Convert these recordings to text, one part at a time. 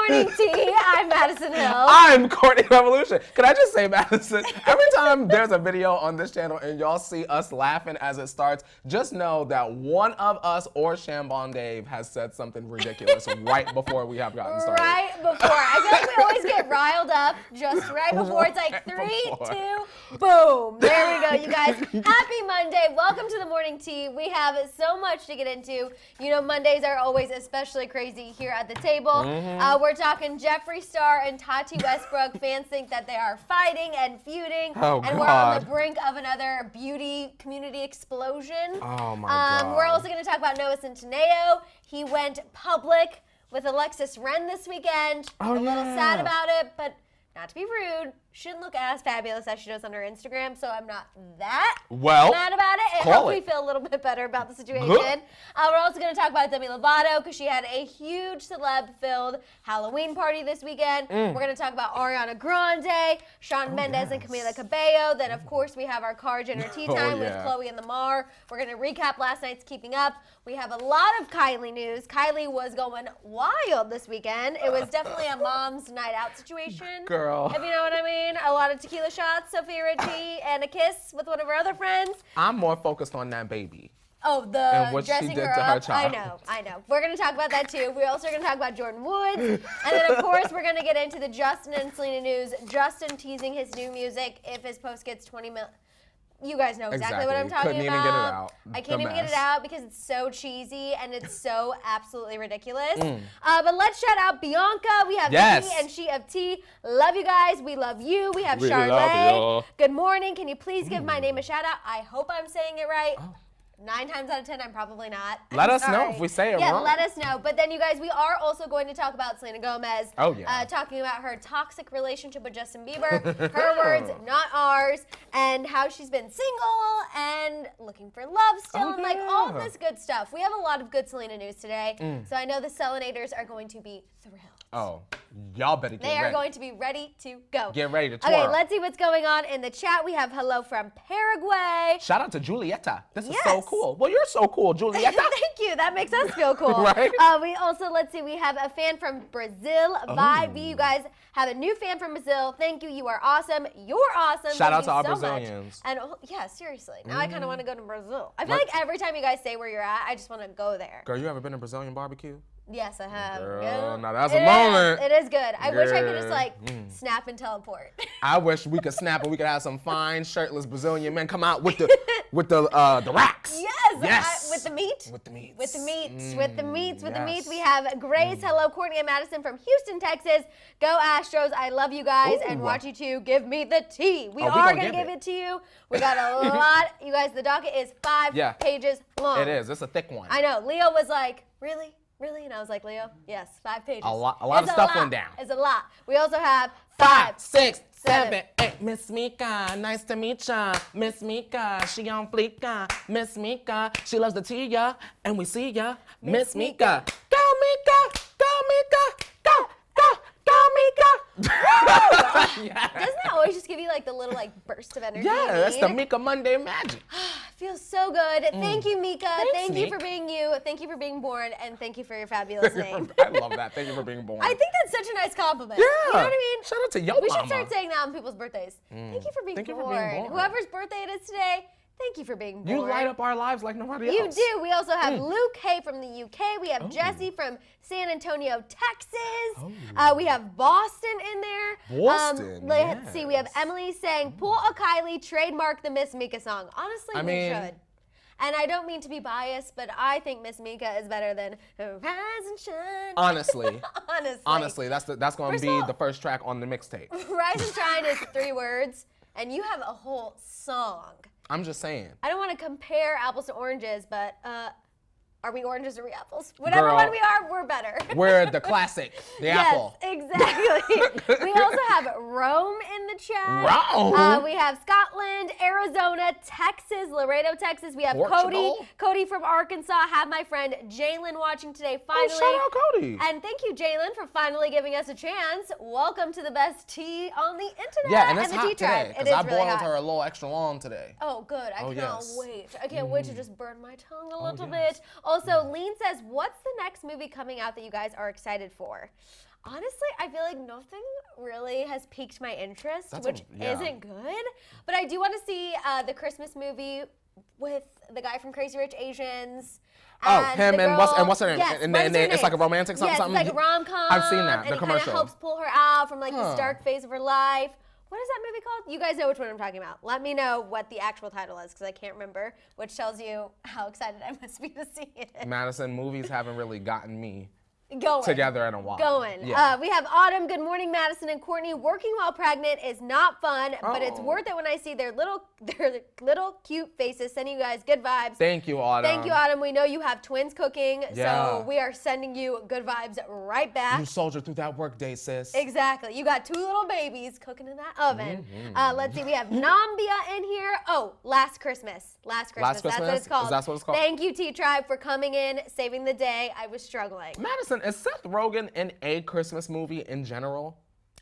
Morning Tea. I'm Maddison Hill. I'm Courtney Revolution. Can I just say, Madison, every time there's a video on this channel and y'all see us laughing as it starts, just know that one of us or Shambon Dave has said something ridiculous right before we have gotten started. Right before. I feel like we always get riled up just right before. It's like 3, 2, boom. There we go, you guys. Happy Monday. Welcome to the Morning Tea. We have so much to get into. You know, Mondays are always especially crazy here at the table. We're talking Jeffree Star and Tati Westbrook. Fans think that they are fighting and feuding. Oh, and we're on the brink of another beauty community explosion. Oh, my God. We're also going to talk about Noah Centineo. He went public with Alexis this weekend. Oh, a little yeah. sad about it, but not to be rude, shouldn't look as fabulous as she does on her Instagram, so I'm not that mad about it. And hope we feel a little bit better about the situation. We're also going to talk about Demi Lovato because she had a huge celeb-filled Halloween party this weekend. We're going to talk about Ariana Grande, Shawn, Mendes, and Camila Cabello. Then, of course, we have our car dinner tea time with Khloe and Lamar. We're going to recap last night's Keeping Up. We have a lot of Kylie news. Kylie was going wild this weekend. It was definitely a mom's night out situation. Girl. If you know what I mean. A lot of tequila shots, Sophia Richie, and a kiss with one of her other friends. I'm more focused on that baby. Oh, the and what dressing she did her to up. her child. I know. We're going to talk about that too. We're also going to talk about Jordyn Woods. And then, of course, we're going to get into the Justin and Selena news. Justin teasing his new music if his post gets 20 million. You guys know exactly what I'm talking Couldn't about. even get it out. I can't even get it out because it's so cheesy and it's so absolutely ridiculous. But let's shout out Bianca. We have Nikki and She of Tea. Love you guys. We love you. We have Charlotte. Good morning. Can you please give my name a shout out? I hope I'm saying it right. 9 times out of 10, I'm probably not. Let us know if we say it wrong. Yeah, let us know. But then, you guys, we are also going to talk about Selena Gomez. Oh, yeah. Talking about her toxic relationship with Justin Bieber. Her words, not ours. And how she's been single and looking for love still. And, like, all of this good stuff. We have a lot of good Selena news today. So I know the Selenators are going to be thrilled. Oh, y'all better get ready. They are going to be ready to go. Get ready to twirl. Okay, let's see what's going on in the chat. We have hello from Paraguay. Shout out to Julieta. This is so cool. Well, you're so cool, Julieta. Thank you. That makes us feel cool. Right? We also, let's see, we have a fan from Brazil, Vibe. You guys have a new fan from Brazil. Thank you. You are awesome. You're awesome. Shout out Thank to our you so Brazilians. much. And yeah, seriously. Now I kind of want to go to Brazil. I feel like every time you guys say where you're at, I just want to go there. Girl, you ever been to Brazilian barbecue? Yes, I have. Girl, now that's a moment. It is good. I wish I could just like snap and teleport. I wish we could snap and we could have some fine shirtless Brazilian men come out with the racks. Yes. With the meat. With the meats. With the meats. With the meats. With the meats. We have Grace. Hello, Courtney and Madison from Houston, Texas. Go Astros. I love you guys and want you to give me the tea. We are going to give it to you. We got a lot. You guys, the docket is 5 pages long. It is. It's a thick one. I know. Leo was like, really? Really? And I was like, Leo, yes, 5 pages. A lot of stuff went down. It's a lot. We also have 5, 6, 7, 8. Miss Mika, nice to meet ya. Miss Mika, she on fleek. Miss Mika, she loves the tea, ya. And we see ya. Miss Mika. Go, Mika. Go, Mika. Go, go, go, Mika. Doesn't that always just give you like the little like burst of energy? Yeah, that's the Mika Monday magic. Feels so good. Thank you, Mika. Thank you for being you. Thank you for being born. And thank you for your fabulous name. I love that. Thank you for being born. I think that's such a nice compliment. Yeah. You know what I mean? Shout out to your We mama. should start saying that on people's birthdays. Thank you for being born. Whoever's birthday it is today, thank you for being born. You light up our lives like nobody else. You do. We also have Luke Hay from the UK. We have Jesse from San Antonio, Texas. We have Boston in there. Boston, Let's see. We have Emily saying, pull a Kylie, trademark the Miss Mika song. Honestly, we should. And I don't mean to be biased, but I think Miss Mika is better than Rise and Shine. Honestly. Honestly. That's going to be the first track on the mixtape. Rise and Shine is 3 words, and you have a whole song. I'm just saying. I don't want to compare apples to oranges, but are we oranges or we apples? Whatever one we are, we're better. We're the classic, the apple. Yes, exactly. We also have Rome in the chat. Rome? We have Scotland, Arizona, Texas, Laredo, Texas. We have Portugal? Cody from Arkansas. Have my friend Jalen watching today finally. Oh, shout out Cody. And thank you, Jalen, for finally giving us a chance. Welcome to the best tea on the internet. Yeah, and it's the hot tea tribe. today, because I boiled her a little extra long today. Oh, good. I cannot wait. I can't wait to just burn my tongue a little bit. Yes. Also, Lean says, what's the next movie coming out that you guys are excited for? Honestly, I feel like nothing really has piqued my interest, which isn't good. But I do want to see the Christmas movie with the guy from Crazy Rich Asians. Him and what's her name? Yes, and it's like a romantic something. Yes, it's like a rom-com. I've seen that, the commercial. And it kind of helps pull her out from like this dark phase of her life. What is that movie called? You guys know which one I'm talking about. Let me know what the actual title is, because I can't remember, which tells you how excited I must be to see it. Madison, movies haven't really gotten me going together in a while. Yeah. We have Autumn. Good morning, Maddison and Courtney. Working while pregnant is not fun, but it's worth it when I see their little cute faces. Sending you guys good vibes. Thank you, Autumn. Thank you, Autumn. We know you have twins cooking, so we are sending you good vibes right back. You soldiered through that work day, sis. Exactly. You got 2 little babies cooking in that oven. Let's see. We have Nambia in here. Oh, Last Christmas. Last Christmas. That's what it's called. Is that what it's called? Thank you, T-Tribe, for coming in, saving the day. I was struggling. Madison, is Seth Rogen in a Christmas movie in general?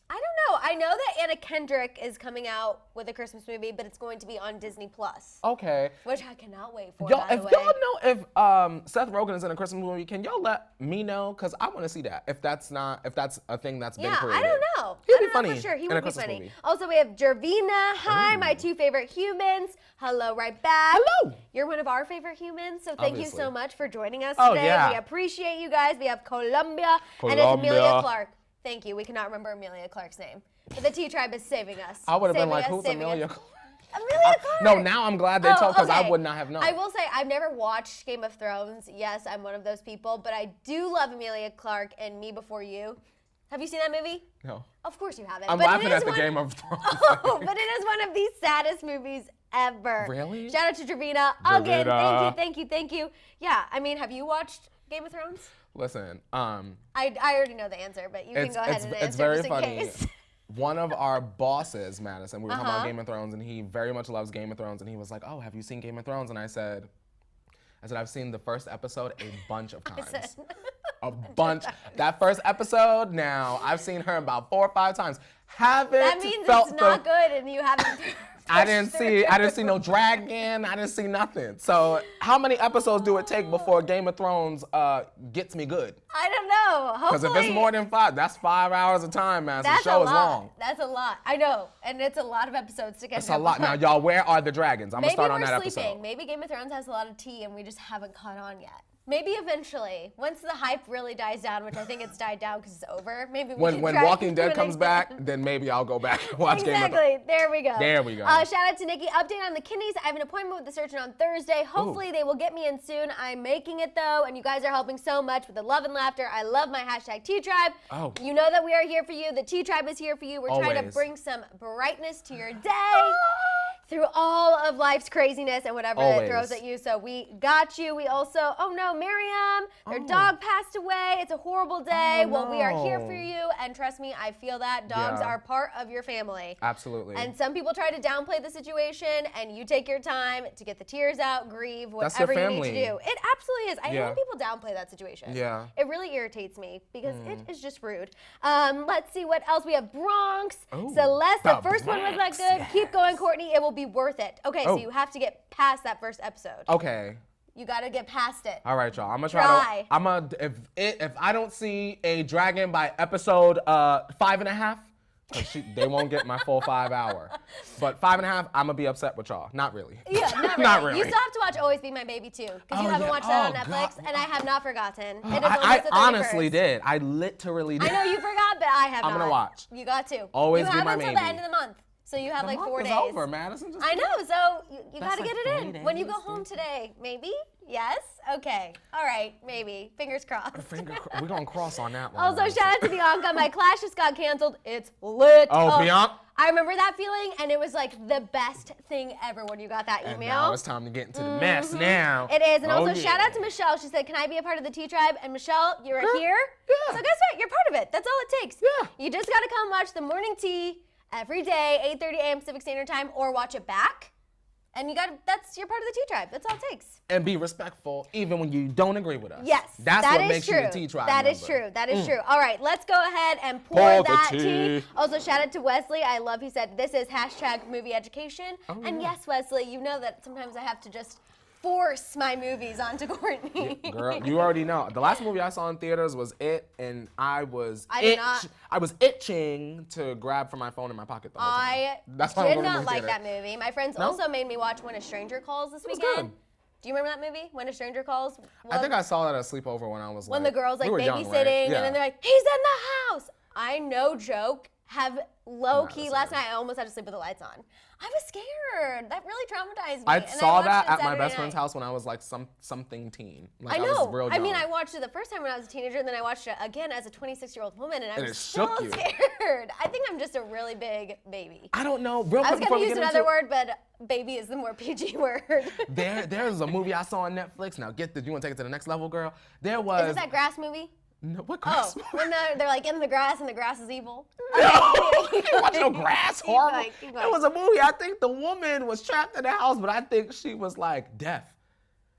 I don't know. I know that Anna Kendrick is coming out with a Christmas movie, but it's going to be on Disney Plus. Okay. Which I cannot wait for. Y'all, if y'all know if Seth Rogen is in a Christmas movie, can y'all let me know? Because I want to see that. If that's a thing that's been created. I don't know. He'd be funny. For sure. He in would a be funny. Movie. Also, we have Jervina. Hi, my 2 favorite humans. Hello, right back. Hello. You're one of our favorite humans, so thank you so much for joining us Oh, today. yeah. We appreciate you guys. We have Colombia, and it's Amelia Clark. Thank you. We cannot remember Amelia Clark's name. But the T-Tribe is saving us. I would have been like, who's Amelia Clark? Amelia Clark. No, now I'm glad they told, because I would not have known. I will say, I've never watched Game of Thrones. Yes, I'm one of those people, but I do love Amelia Clark and Me Before You. Have you seen that movie? No. Of course you haven't. I'm laughing at the Game of Thrones. Oh, but it is one of the saddest movies ever. Really? Shout out to Jervina. Again, thank you. Yeah, I mean, have you watched Game of Thrones? Listen, I already know the answer, but you can go ahead and answer it's very just in funny. case. One of our bosses, Madison, we were talking about Game of Thrones, and he very much loves Game of Thrones, and he was like, oh, have you seen Game of Thrones? And I said, I've seen the first episode a bunch of times. A bunch. That first episode, now, I've seen her about 4 or 5 times. That means it's not good, and you haven't. I didn't see no dragon. I didn't see nothing. So how many episodes do it take before Game of Thrones gets me good? I don't know. Hopefully. Because if it's more than 5, that's 5 hours of time, man. So the show is long. That's a lot. I know. And it's a lot of episodes to get It's a lot. Now, y'all, where are the dragons? I'm going to start on that Maybe we're sleeping. episode. Maybe Game of Thrones has a lot of tea and we just haven't caught on yet. Maybe eventually, once the hype really dies down, which I think it's died down because it's over, maybe we can When try Walking Dead comes back, then maybe I'll go back and watch Game of Thrones. Exactly. There we go. There we go. Shout out to Nikki. Update on the kidneys. I have an appointment with the surgeon on Thursday. Hopefully they will get me in soon. I'm making it though, and you guys are helping so much with the love and laughter. I love my hashtag T-Tribe. Oh. You know that we are here for you. The T-Tribe is here for you. We're trying to bring some brightness to your day. Through all of life's craziness and whatever it throws at you. So we got you. We also, oh no, Miriam, their dog passed away. It's a horrible day. Oh, well, we are here for you. And trust me, I feel that dogs are part of your family. Absolutely. And some people try to downplay the situation, and you take your time to get the tears out, grieve, whatever you need to do. It absolutely is. I hate when people downplay that situation. Yeah. It really irritates me because it is just rude. Let's see what else. We have Bronx. Celeste, the first one was not good. Yes. Keep going, Courtney. It will be worth it. Okay, so you have to get past that first episode. Okay. You gotta get past it. All right, y'all. I'm gonna try. If I don't see a dragon by episode 5.5, they won't get my full 5 hour. But 5.5, I'm gonna be upset with y'all. Not really. Yeah, not really. Not really. You still have to watch Always Be My Baby too, because you haven't watched that on Netflix, and I have not forgotten. It is I honestly did. I literally did. I know you forgot, but I have not. I'm gonna watch. You got to. Always Be My Baby. You have until the end of the month. So you have like 4 days. The month is over, Madison. I know, so you gotta get it in. When you go home today, maybe? Yes? Okay. All right, maybe. Fingers crossed. We're gonna cross on that one. Also, shout out to Bianca. My class just got canceled. It's lit. Oh, Bianca? I remember that feeling, and it was like the best thing ever when you got that email. And now it's time to get into the mess now. It is. And also, shout out to Michelle. She said, can I be a part of the T-Tribe? And Michelle, you're here. Yeah. So guess what? You're part of it. That's all it takes. Yeah. You just gotta come watch the morning tea every day, 8:30 a.m. Pacific Standard Time, or watch it back. And that's your part of the T-Tribe. That's all it takes. And be respectful even when you don't agree with us. Yes. That's what makes you the T-Tribe That is true. That is true. All right, let's go ahead and pour that tea. Also, shout out to Wesley. I love he said, this is hashtag movie education. And yes, Wesley, you know that sometimes I have to just force my movies onto Courtney. Yeah, girl, you already know. The last movie I saw in theaters was It, and I was itching to grab from my phone in my pocket the whole time. I did not like that movie. My friends also made me watch When a Stranger Calls this weekend. Do you remember that movie, When a Stranger Calls? I think I saw that at a sleepover when I was when the girl's like babysitting, young, right? And then they're like, he's in the house. I, no joke, have low-key last night, I almost had to sleep with the lights on. I was scared. That really traumatized me. I saw that at my best friend's house when I was like something teen. Like, I know. I was real young. I mean, I watched it the first time when I was a teenager, and then I watched it again as a 26-year-old woman, and I was still scared. I think I'm just a really big baby. I don't know. I was going to use another word, but baby is the more PG word. There's a movie I saw on Netflix. Now get this. You want to take it to the next level, girl? Is it that grass movie? No, what grass? When they're like in the grass and the grass is evil. No, you can't watch no grass horror. It was a movie. I think the woman was trapped in the house, but I think she was like deaf.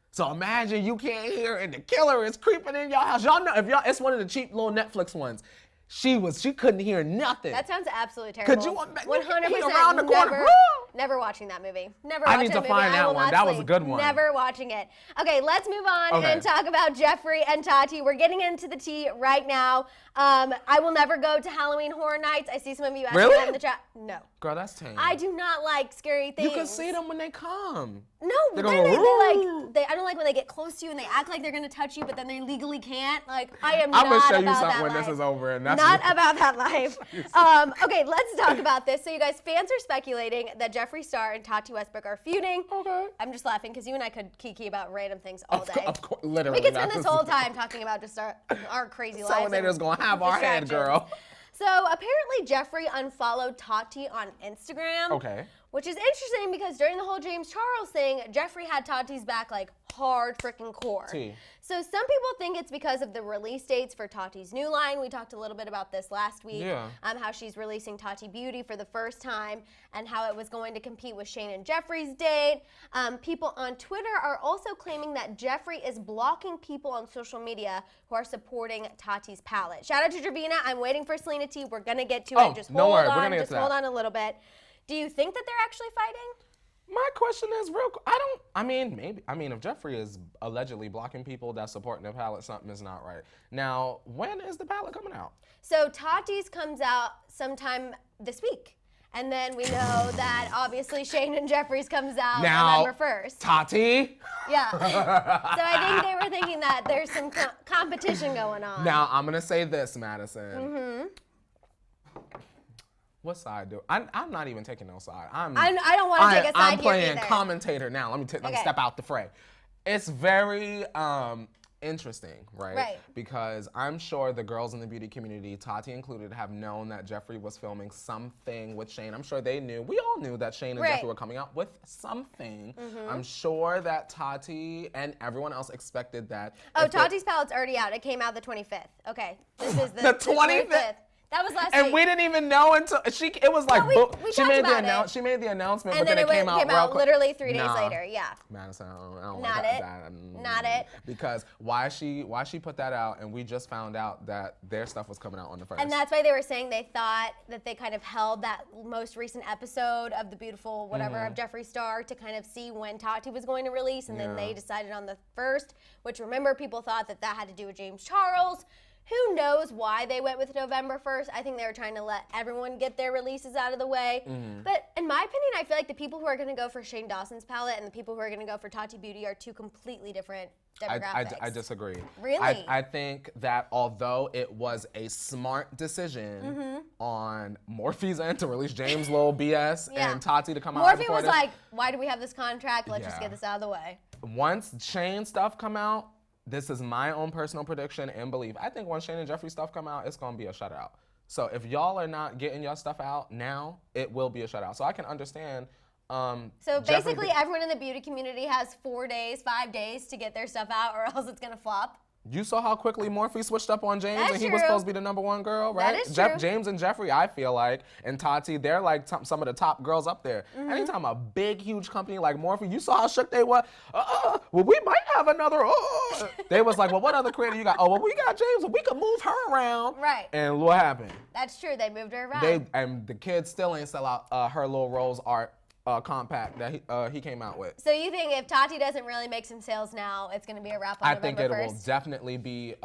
So imagine you can't hear and the killer is creeping in your house. Y'all know it's one of the cheap little Netflix ones. She couldn't hear nothing. That sounds absolutely terrible. Could you 100% around the corner? Never watching that movie. I need to find that one. That was a good one. Never watching it. Okay, let's move on and talk about Jeffree and Tati. We're getting into the tea right now. I will never go to Halloween Horror Nights. I see some of you asking that in the chat. No. Girl, that's tame. I do not like scary things. You can see them when they come. No, but then I don't like when they get close to you and they act like they're gonna touch you, but then they legally can't. Like, I'm gonna show you something when this is over, and that's not about that life. Okay, let's talk about this. So, you guys, fans are speculating that Jeffree Star and Tati Westbrook are feuding. Okay. I'm just laughing because you and I could kiki about random things all day. Of course, literally. We could spend this whole time talking about just our crazy lives. Selenita's gonna have our head, girl. So apparently Jeffree unfollowed Tati on Instagram. Okay. Which is interesting because during the whole James Charles thing, Jeffree had Tati's back like hard freaking core. So some people think it's because of the release dates for Tati's new line. We talked a little bit about this last week. Yeah. How she's releasing Tati Beauty for the first time and how it was going to compete with Shane and Jeffree's date. People on Twitter are also claiming that Jeffree is blocking people on social media who are supporting Tati's palette. Shout out to Dravina. I'm waiting for Selena T. We're going to get to it. Just hold on. Just hold on a little bit. Do you think that they're actually fighting? My question is maybe. I mean, if Jeffree is allegedly blocking people that support their palette, something is not right. Now, when is the palette coming out? So Tati's comes out sometime this week. And then we know that obviously Shane and Jeffree's comes out November 1st. Tati? Yeah. So I think they were thinking that there's some competition going on. Now, I'm going to say this, Madison. Mm-hmm. What side do I'm not even taking no side. I don't want to take a side. I'm playing commentator now. Let me step out the fray. It's very interesting, right? Right. Because I'm sure the girls in the beauty community, Tati included, have known that Jeffree was filming something with Shane. I'm sure they knew. We all knew that Shane and Jeffree were coming out with something. Mm-hmm. I'm sure that Tati and everyone else expected that. Oh, Tati's palette's already out. It came out the 25th. Okay. This is the 25th? That was last week. And we didn't even know until it was like we she made the announcement, but then it came out literally 3 days later. Yeah. Madison, I don't not like it. that. Not it. Because why she put that out, and we just found out that their stuff was coming out on the 1st. And that's why they were saying they thought that they kind of held that most recent episode of the beautiful whatever of Jeffree Star to kind of see when Tati was going to release, and then they decided on the 1st, which remember people thought that had to do with James Charles. Who knows why they went with November 1st? I think they were trying to let everyone get their releases out of the way. Mm-hmm. But in my opinion, I feel like the people who are going to go for Shane Dawson's palette and the people who are going to go for Tati Beauty are two completely different demographics. I disagree. Really? I think that although it was a smart decision on Morphe's end to release James' little BS and Tati to come out Morphe was like, why do we have this contract? Let's just get this out of the way. Once Shane stuff come out, this is my own personal prediction and belief. I think when Shane and Jeffree stuff come out, it's going to be a shutout. So if y'all are not getting your stuff out now, it will be a shutout. So I can understand. So basically everyone in the beauty community has 4 days, 5 days to get their stuff out or else it's going to flop. You saw how quickly Morphe switched up on James and he was supposed to be the #1 girl, right? That is true. James and Jeffree, I feel like, and Tati, they're like some of the top girls up there. Mm-hmm. Anytime a big, huge company like Morphe, you saw how shook they were. Well, we might have another. They was like, well, what other creator you got? Oh, well, we got James. Well, we could move her around. Right. And what happened? That's true. They moved her around. And the kids still ain't sell out her little Rose art. compact that he came out with. So you think if Tati doesn't really make some sales now, it's going to be a wrap on November 1st? I think it will definitely be,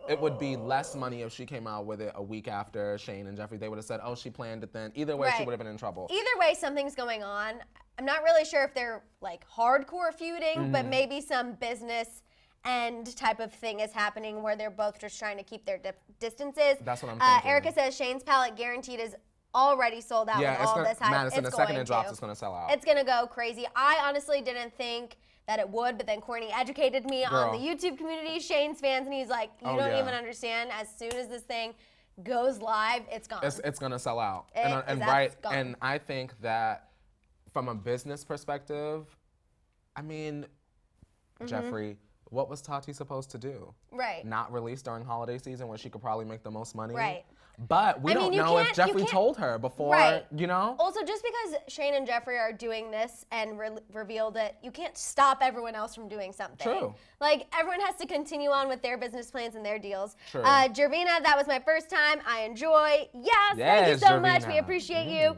it would be less money if she came out with it a week after Shane and Jeffree. They would have said, oh, she planned it then. Either way, she would have been in trouble. Either way, something's going on. I'm not really sure if they're like hardcore feuding, but maybe some business end type of thing is happening where they're both just trying to keep their distances. That's what I'm thinking. Erica says Shane's palette guaranteed is already sold out with all this hype. Madison, the second it drops, it's going to sell out. It's going to go crazy. I honestly didn't think that it would, but then Courtney educated me on the YouTube community, Shane's fans, and he's like, you don't even understand. As soon as this thing goes live, it's gone. It's going to sell out. Gone. And I think that from a business perspective, I mean, Jeffree, what was Tati supposed to do? Right. Not release during holiday season where she could probably make the most money? Right. But we don't know if Jeffree told her before, you know? Also, just because Shane and Jeffree are doing this and revealed it, you can't stop everyone else from doing something. True. Like, everyone has to continue on with their business plans and their deals. True. Jervina, that was my first time. I enjoy. Yes, thank you so much. We appreciate you.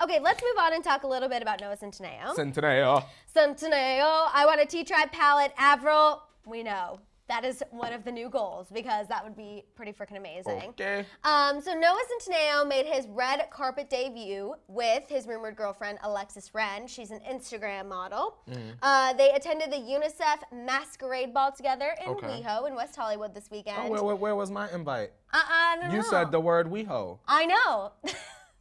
Okay, let's move on and talk a little bit about Noah Centineo. Centineo. I want a T-Tribe palette. Avril, we know. That is one of the new goals because that would be pretty freaking amazing. Okay. So Noah Centineo made his red carpet debut with his rumored girlfriend, Alexis. She's an Instagram model. They attended the UNICEF masquerade ball together in WeHo in West Hollywood this weekend. Oh, where was my invite? No. You said the word WeHo. I know.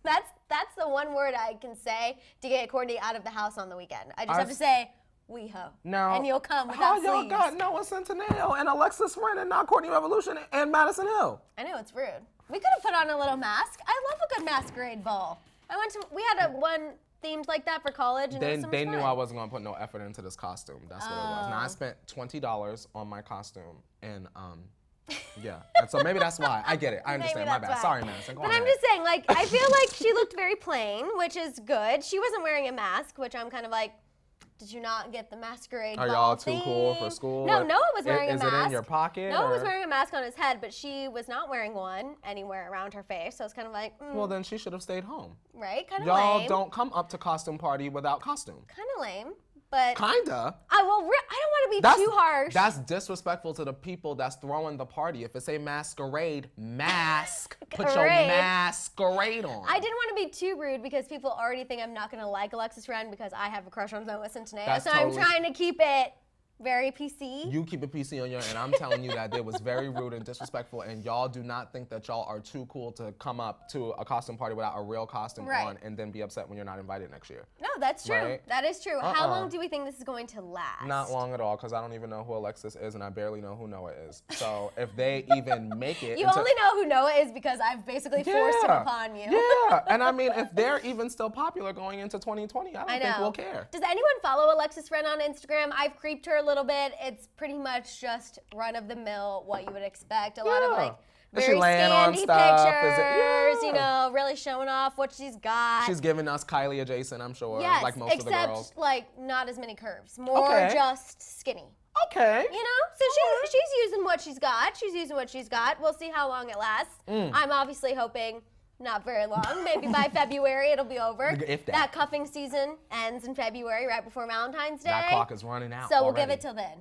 That's the one word I can say to get Courtney out of the house on the weekend. I just have to say, WeHo. No. And you'll come without sleeves. How y'all got Noah Centineo and Alexis and not Courtney Revolution and Madison Hill? I know, it's rude. We could have put on a little mask. I love a good masquerade ball. We had one themed like that for college, and it was so much They fun. knew I wasn't going to put no effort into this costume. That's what it was. Now, I spent $20 on my costume, and yeah. And so maybe that's why. I get it. I understand. My bad. Why. Sorry, Madison. But I'm just saying, like, I feel like she looked very plain, which is good. She wasn't wearing a mask, which I'm kind of like, did you not get the masquerade ball? Are y'all too cool for school? No, Noah was wearing a mask. Is it in your pocket? Noah was wearing a mask on his head, but she was not wearing one anywhere around her face. So it's kind of like, Well, then she should have stayed home. Right? Kind of lame. Y'all don't come up to costume party without costume. Kind of lame. But kinda. I don't want to be too harsh. That's disrespectful to the people that's throwing the party. If it's a masquerade, put your masquerade on. I didn't want to be too rude because people already think I'm not going to like Alexis because I have a crush on Noah Centineo. So I'm trying to keep it very PC. You keep it PC on your end. I'm telling you that it was very rude and disrespectful, and y'all do not think that y'all are too cool to come up to a costume party without a real costume on and then be upset when you're not invited next year. No, that's true. Right? That is true. How long do we think this is going to last? Not long at all, because I don't even know who Alexis is, and I barely know who Noah is. So if they even make it... You only know who Noah is because I've basically forced him upon you. Yeah, and I mean, if they're even still popular going into 2020, I don't think we'll care. Does anyone follow Alexis on Instagram? I've creeped her a little bit. It's pretty much just run-of-the-mill, what you would expect. A lot of like very standy pictures, you know, really showing off what she's got. She's giving us Kylie adjacent, I'm sure, like most of the girls. Except like not as many curves, more just skinny. Okay. You know, so she's using what she's got. She's using what she's got. We'll see how long it lasts. I'm obviously hoping not very long. Maybe by February it'll be over. If that cuffing season ends in February, right before Valentine's Day. That clock is running out. So we'll give it till then.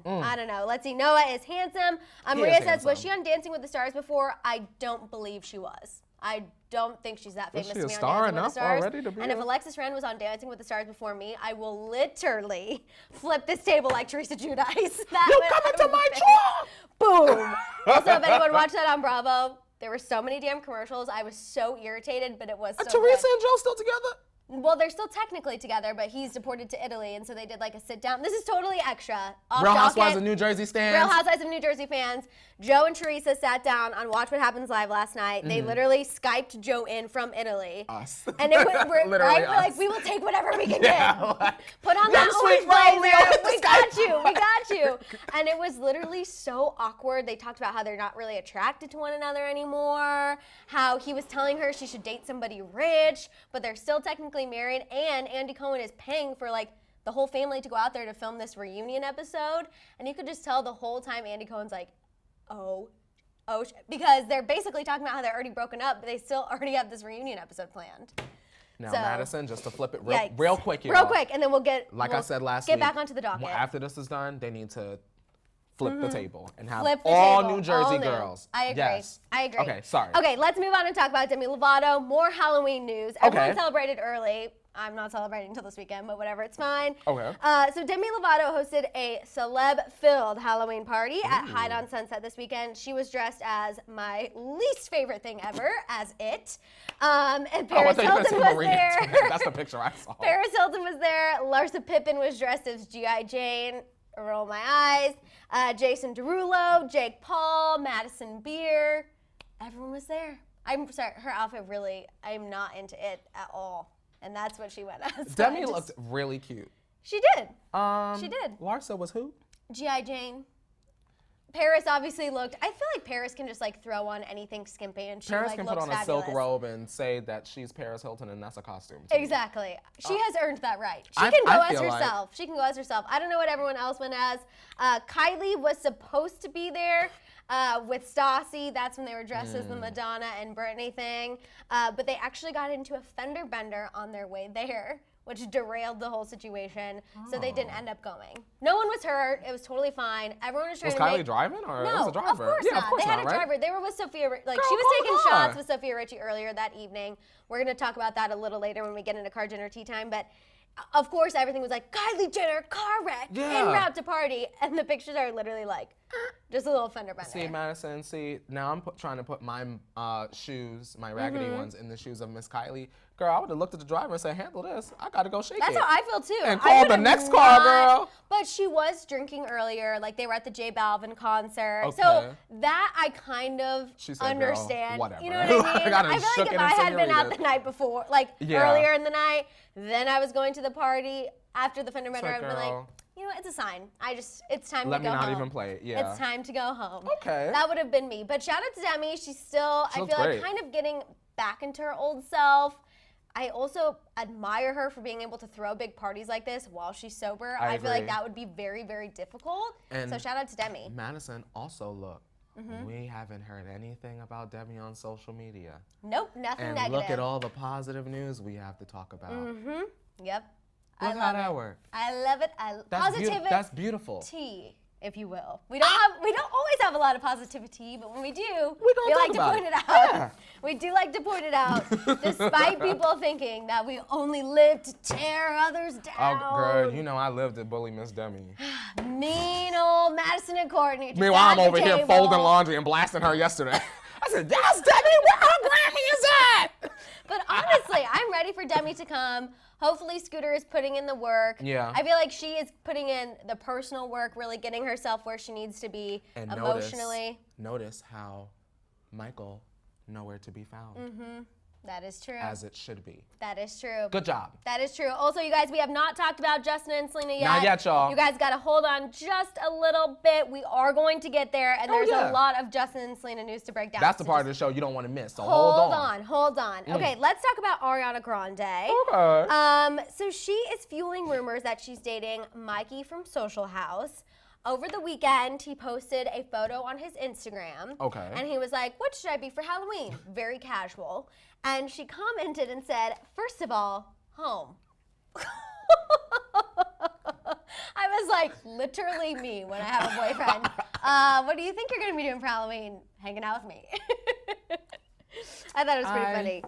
I don't know. Let's see. Noah is handsome. Maria says, was she on Dancing with the Stars before? I don't believe she was. I don't think she's that famous to be on Dancing with the Stars. And if Alexis was on Dancing with the Stars before me, I will literally flip this table like Teresa Giudice. You come into my trunk! Boom. Also, if anyone watched that on Bravo, there were so many damn commercials. I was so irritated, but it was so Teresa good. and Joe still together? Well, they're still technically together, but he's deported to Italy, and so they did like a sit down. This is totally extra. Real Housewives of New Jersey fans. Real Housewives of New Jersey fans. Joe and Teresa sat down on Watch What Happens Live last night. They literally Skyped Joe in from Italy. Us. And it was, we're like, we will take whatever we can get. Put on that orange blazer. We got you. And it was literally so awkward. They talked about how they're not really attracted to one another anymore. How he was telling her she should date somebody rich, but they're still technically married. And Andy Cohen is paying for like the whole family to go out there to film this reunion episode. And you could just tell the whole time Andy Cohen's like, oh, because they're basically talking about how they're already broken up, but they still already have this reunion episode planned. Now, So, Madison, just to flip it real quick here. Real quick, and then I said last week, week, get back onto the docket. After this is done, they need to flip the table and have New Jersey all girls. I agree. Yes. I agree. Okay, sorry. Okay, let's move on and talk about Demi Lovato. More Halloween news. Everyone celebrated early. I'm not celebrating until this weekend, but whatever, it's fine. Okay. So Demi Lovato hosted a celeb-filled Halloween party at Hyde on Sunset this weekend. She was dressed as my least favorite thing ever, as it. And Paris Hilton was there. That's the picture I saw. Paris Hilton was there. Larsa Pippen was dressed as G.I. Jane. Roll my eyes. Jason Derulo, Jake Paul, Madison Beer. Everyone was there. I'm sorry, her outfit really, I'm not into it at all. And that's what she went as. Demi looked really cute. She did. She did. Larsa was who? G.I. Jane. Paris obviously looked, I feel like Paris can just like throw on anything skimpy and she Paris like can looks put on fabulous. a silk robe and say that she's Paris Hilton and that's a costume. Exactly. She has earned that right. She can go as herself. She can go as herself. I don't know what everyone else went as. Kylie was supposed to be there. With Stassi, that's when they were dressed as the Madonna and Britney thing. But they actually got into a fender bender on their way there, which derailed the whole situation. So they didn't end up going. No one was hurt. It was totally fine. Everyone was trying to Kylie driving or no, it was a driver? Of course yeah, not. Of course they had not, a driver. Right? They were with Sophia. Like Girl, she was taking shots on. with Sophia Richie earlier that evening. We're gonna talk about that a little later when we get into car dinner tea time. But of course, everything was like Kylie Jenner car wreck en route to party, and the pictures are literally like just a little fender bender. See, Madison. See, now I'm trying to put my shoes, my raggedy ones, in the shoes of Miss Kylie. Girl, I would have looked at the driver and said, "Handle this. I gotta go shake it." That's how I feel too. And call the next car, girl. But she was drinking earlier. Like they were at the J Balvin concert. Okay. So that I kind of understand. Girl, whatever. You know what I mean? I feel like if I had been out the night before, like earlier in the night, then I was going to the party after the fender bender, I'd be like, you know what, it's a sign. It's time to go home. Let me not even play it, yeah. It's time to go home. Okay. That would have been me. But shout out to Demi. She's still, I feel like, kind of getting back into her old self. I also admire her for being able to throw big parties like this while she's sober. I feel like that would be very, very difficult. And so shout out to Demi. Madison, also look. We haven't heard anything about Demi on social media. Nope, nothing negative. And look at all the positive news we have to talk about. Yep. Look how that worked. I love it. Positivity. That's beautiful. If you will. We don't always have a lot of positivity, but when we do, we like to point it out. Yeah. We do like to point it out, despite people thinking that we only live to tear others down. Oh, girl, you know I live to bully Miss Demi. Mean old Maddison and Courtney. Meanwhile, I'm over here folding laundry and blasting her yesterday. I said, yes, Demi, where her Grammy is at? But honestly, I'm ready for Demi to come. Hopefully Scooter is putting in the work. Yeah. I feel like she is putting in the personal work, really getting herself where she needs to be and emotionally. Notice how Michael nowhere to be found. That is true. As it should be. That is true. Good job. That is true. Also, you guys, we have not talked about Justin and Selena yet. Not yet, y'all. You guys got to hold on just a little bit. We are going to get there, and there's a lot of Justin and Selena news to break down. That's the part of the show you don't want to miss, so hold on. Hold on. Okay, let's talk about Ariana Grande. Okay. So she is fueling rumors that she's dating Mikey from Social House. Over the weekend, he posted a photo on his Instagram. Okay. And he was like, what should I be for Halloween? Very casual. And she commented and said, first of all, home. I was like, literally me when I have a boyfriend. What do you think you're going to be doing for Halloween? Hanging out with me. I thought it was pretty funny.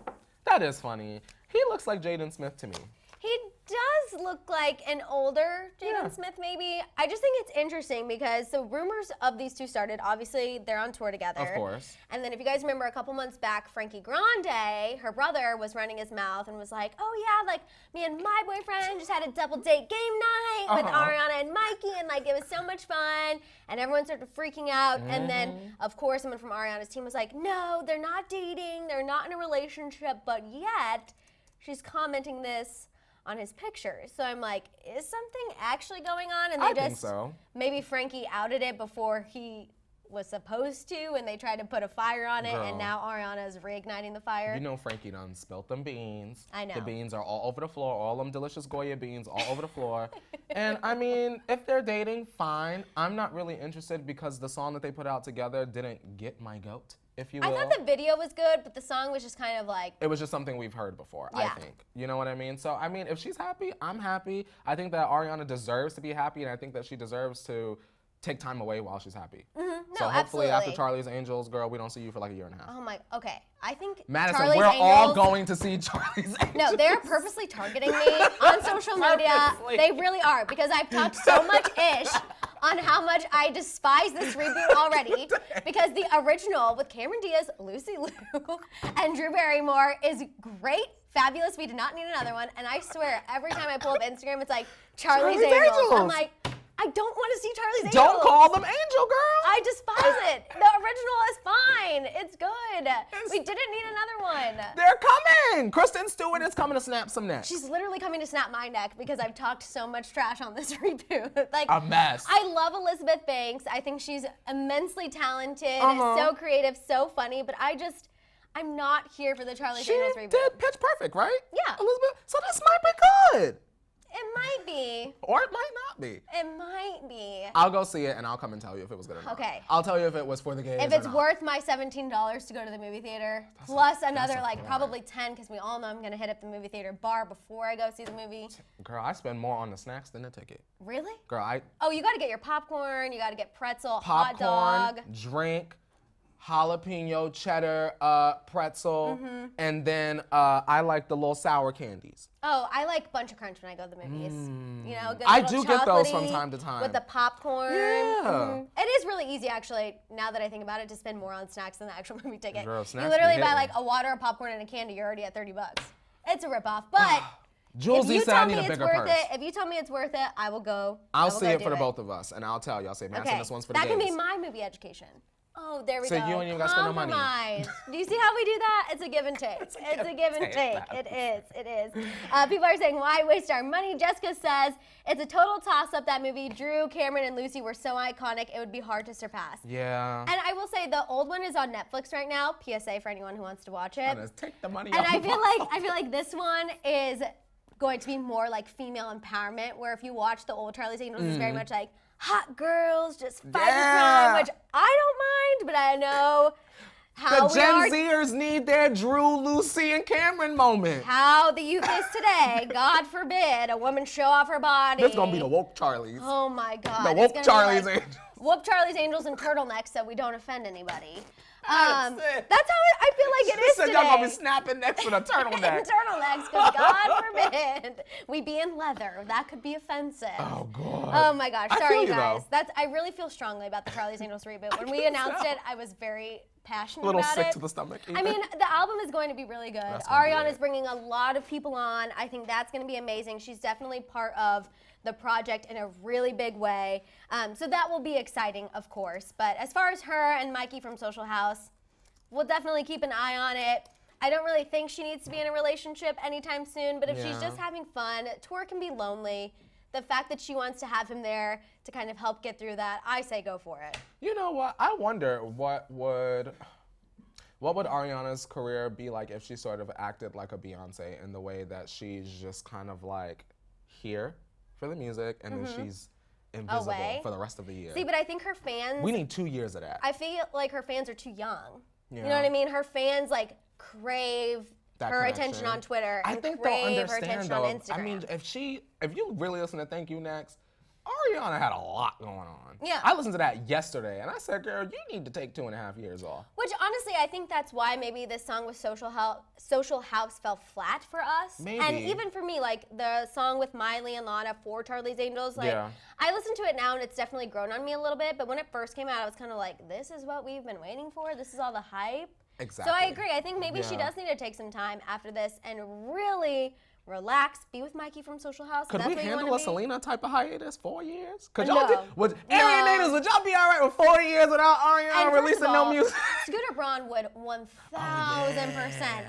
That is funny. He looks like Jaden Smith to me. He does look like an older Jaden Smith, maybe. I just think it's interesting because the rumors of these two started. Obviously, they're on tour together. Of course. And then if you guys remember a couple months back, Frankie Grande, her brother, was running his mouth and was like, oh yeah, like me and my boyfriend just had a double date game night with Ariana and Mikey, and like it was so much fun. And everyone started freaking out. And then, of course, someone from Ariana's team was like, no, they're not dating. They're not in a relationship. But yet, she's commenting this on his pictures. So I'm like, is something actually going on? And they think so. Maybe Frankie outed it before he was supposed to, and they tried to put a fire on it, and now Ariana is reigniting the fire. You know Frankie done spilt them beans. I know. The beans are all over the floor, all them delicious Goya beans all over the floor. And I mean, if they're dating, fine. I'm not really interested because the song that they put out together didn't get my goat. if you will. I thought the video was good, but the song was just kind of like... It was just something we've heard before, I think. You know what I mean? So, I mean, if she's happy, I'm happy. I think that Ariana deserves to be happy, and I think that she deserves to take time away while she's happy. So hopefully after Charlie's Angels, girl, we don't see you for like a year and a half. Oh my, okay. I think Madison, Charlie's we're Angels, all going to see Charlie's Angels. No, they're purposely targeting me on social media. They really are, because I've talked so much ish on how much I despise this reboot already, because the original with Cameron Diaz, Lucy Liu, and Drew Barrymore is great, fabulous. We did not need another one. And I swear, every time I pull up Instagram, it's like, Charlie's Angels. I'm like, I don't want to see Charlie's Angels. Don't call them Angel, girl. I despise it. The original is fine. It's good. We didn't need another one. They're coming. Kristen Stewart is coming to snap some necks. She's literally coming to snap my neck because I've talked so much trash on this reboot. Like, a mess. I love Elizabeth Banks. I think she's immensely talented, so creative, so funny, but I'm not here for the Charlie's Angels reboot. She did Pitch Perfect, right? Yeah. Elizabeth, so this might be good. It might be. Or it might not be. It might be. I'll go see it and I'll come and tell you if it was good or not. Okay. I'll tell you if it was for the gays If it's worth my $17 to go to the movie theater, plus another like probably 10, because we all know I'm gonna hit up the movie theater bar before I go see the movie. Girl, I spend more on the snacks than the ticket. Really? Girl, Oh, you gotta get your popcorn, you gotta get pretzel, hot dog. Drink, jalapeno cheddar pretzel, and then I like the little sour candies. Oh, I like Bunch of Crunch when I go to the movies. You know, good I do get those from time to time. With the popcorn. Yeah. It is really easy, actually, now that I think about it, to spend more on snacks than the actual movie ticket. Girl, snacks you literally be buy hitting. like a water, a popcorn, and a candy, you're already at $30. It's a ripoff, but Jules if you said I tell need me a it's bigger worth purse. it, if you tell me it's worth it, I will go. I'll see it for the both of us, and I'll tell you. I'll say, Madison, Okay, this one's for the that gays. can be my movie education. Oh, there we So go. you ain't even gotta spend no money. Compromise. Do you see how we do that? It's a give and take. It's a give and take. It is. It is. People are saying, why waste our money? Jessica says, it's a total toss-up, that movie. Drew, Cameron, and Lucy were so iconic, it would be hard to surpass. Yeah. And I will say, the old one is on Netflix right now. PSA for anyone who wants to watch it. Take the money And off I feel like this one is going to be more like female empowerment, where if you watch the old Charlie's Angels, it's very much like hot girls just fighting crime, which I don't mind, but I know how the Gen Zers need their Drew, Lucy, and Cameron moment. How the youth is today. God forbid a woman show off her body. This gonna be the woke Charlies. Oh my God. The woke Charlie's Angels. Whoop Charlie's Angels and turtlenecks so we don't offend anybody. That's I feel like it is today. Y'all gonna be snapping next to the turtleneck. Turtlenecks, because God forbid we be in leather. That could be offensive. Oh God. Oh my gosh. Sorry, you guys. Though. I really feel strongly about the Charlie's Angels reboot. When we announced it, I was very passionate about it. A little sick to the stomach. I mean, the album is going to be really good. Ariana is bringing a lot of people on. I think that's going to be amazing. She's definitely part of the project in a really big way. So that will be exciting, of course. But as far as her and Mikey from Social House, we'll definitely keep an eye on it. I don't really think she needs to be in a relationship anytime soon, but if she's just having fun, tour can be lonely. The fact that she wants to have him there to kind of help get through that, I say go for it. You know what? I wonder what would Ariana's career be like if she sort of acted like a Beyonce in the way that she's just kind of like here for the music and then she's invisible for the rest of the year. See, but I think her fans... We need 2 years of that. I feel like her fans are too young. Yeah. You know what I mean? Her fans like crave that her connection. Attention on Twitter and I think crave they'll her understand, attention though. on Instagram. I mean, if you really listen to Thank You Next, Ariana had a lot going on. Yeah. I listened to that yesterday, and I said, girl, you need to take 2.5 years off. Which, honestly, I think that's why maybe this song with Social House fell flat for us. Maybe. And even for me, like, the song with Miley and Lana for Charlie's Angels, like, I listen to it now, and it's definitely grown on me a little bit. But when it first came out, I was kind of like, this is what we've been waiting for? This is all the hype? Exactly. So I agree. I think maybe she does need to take some time after this and really relax, be with Mikey from Social House. Could we handle a Selena type of hiatus? 4 years? Could No. y'all would y'all be all right with 4 years without Ariana releasing no music? Scooter Braun would 1,000%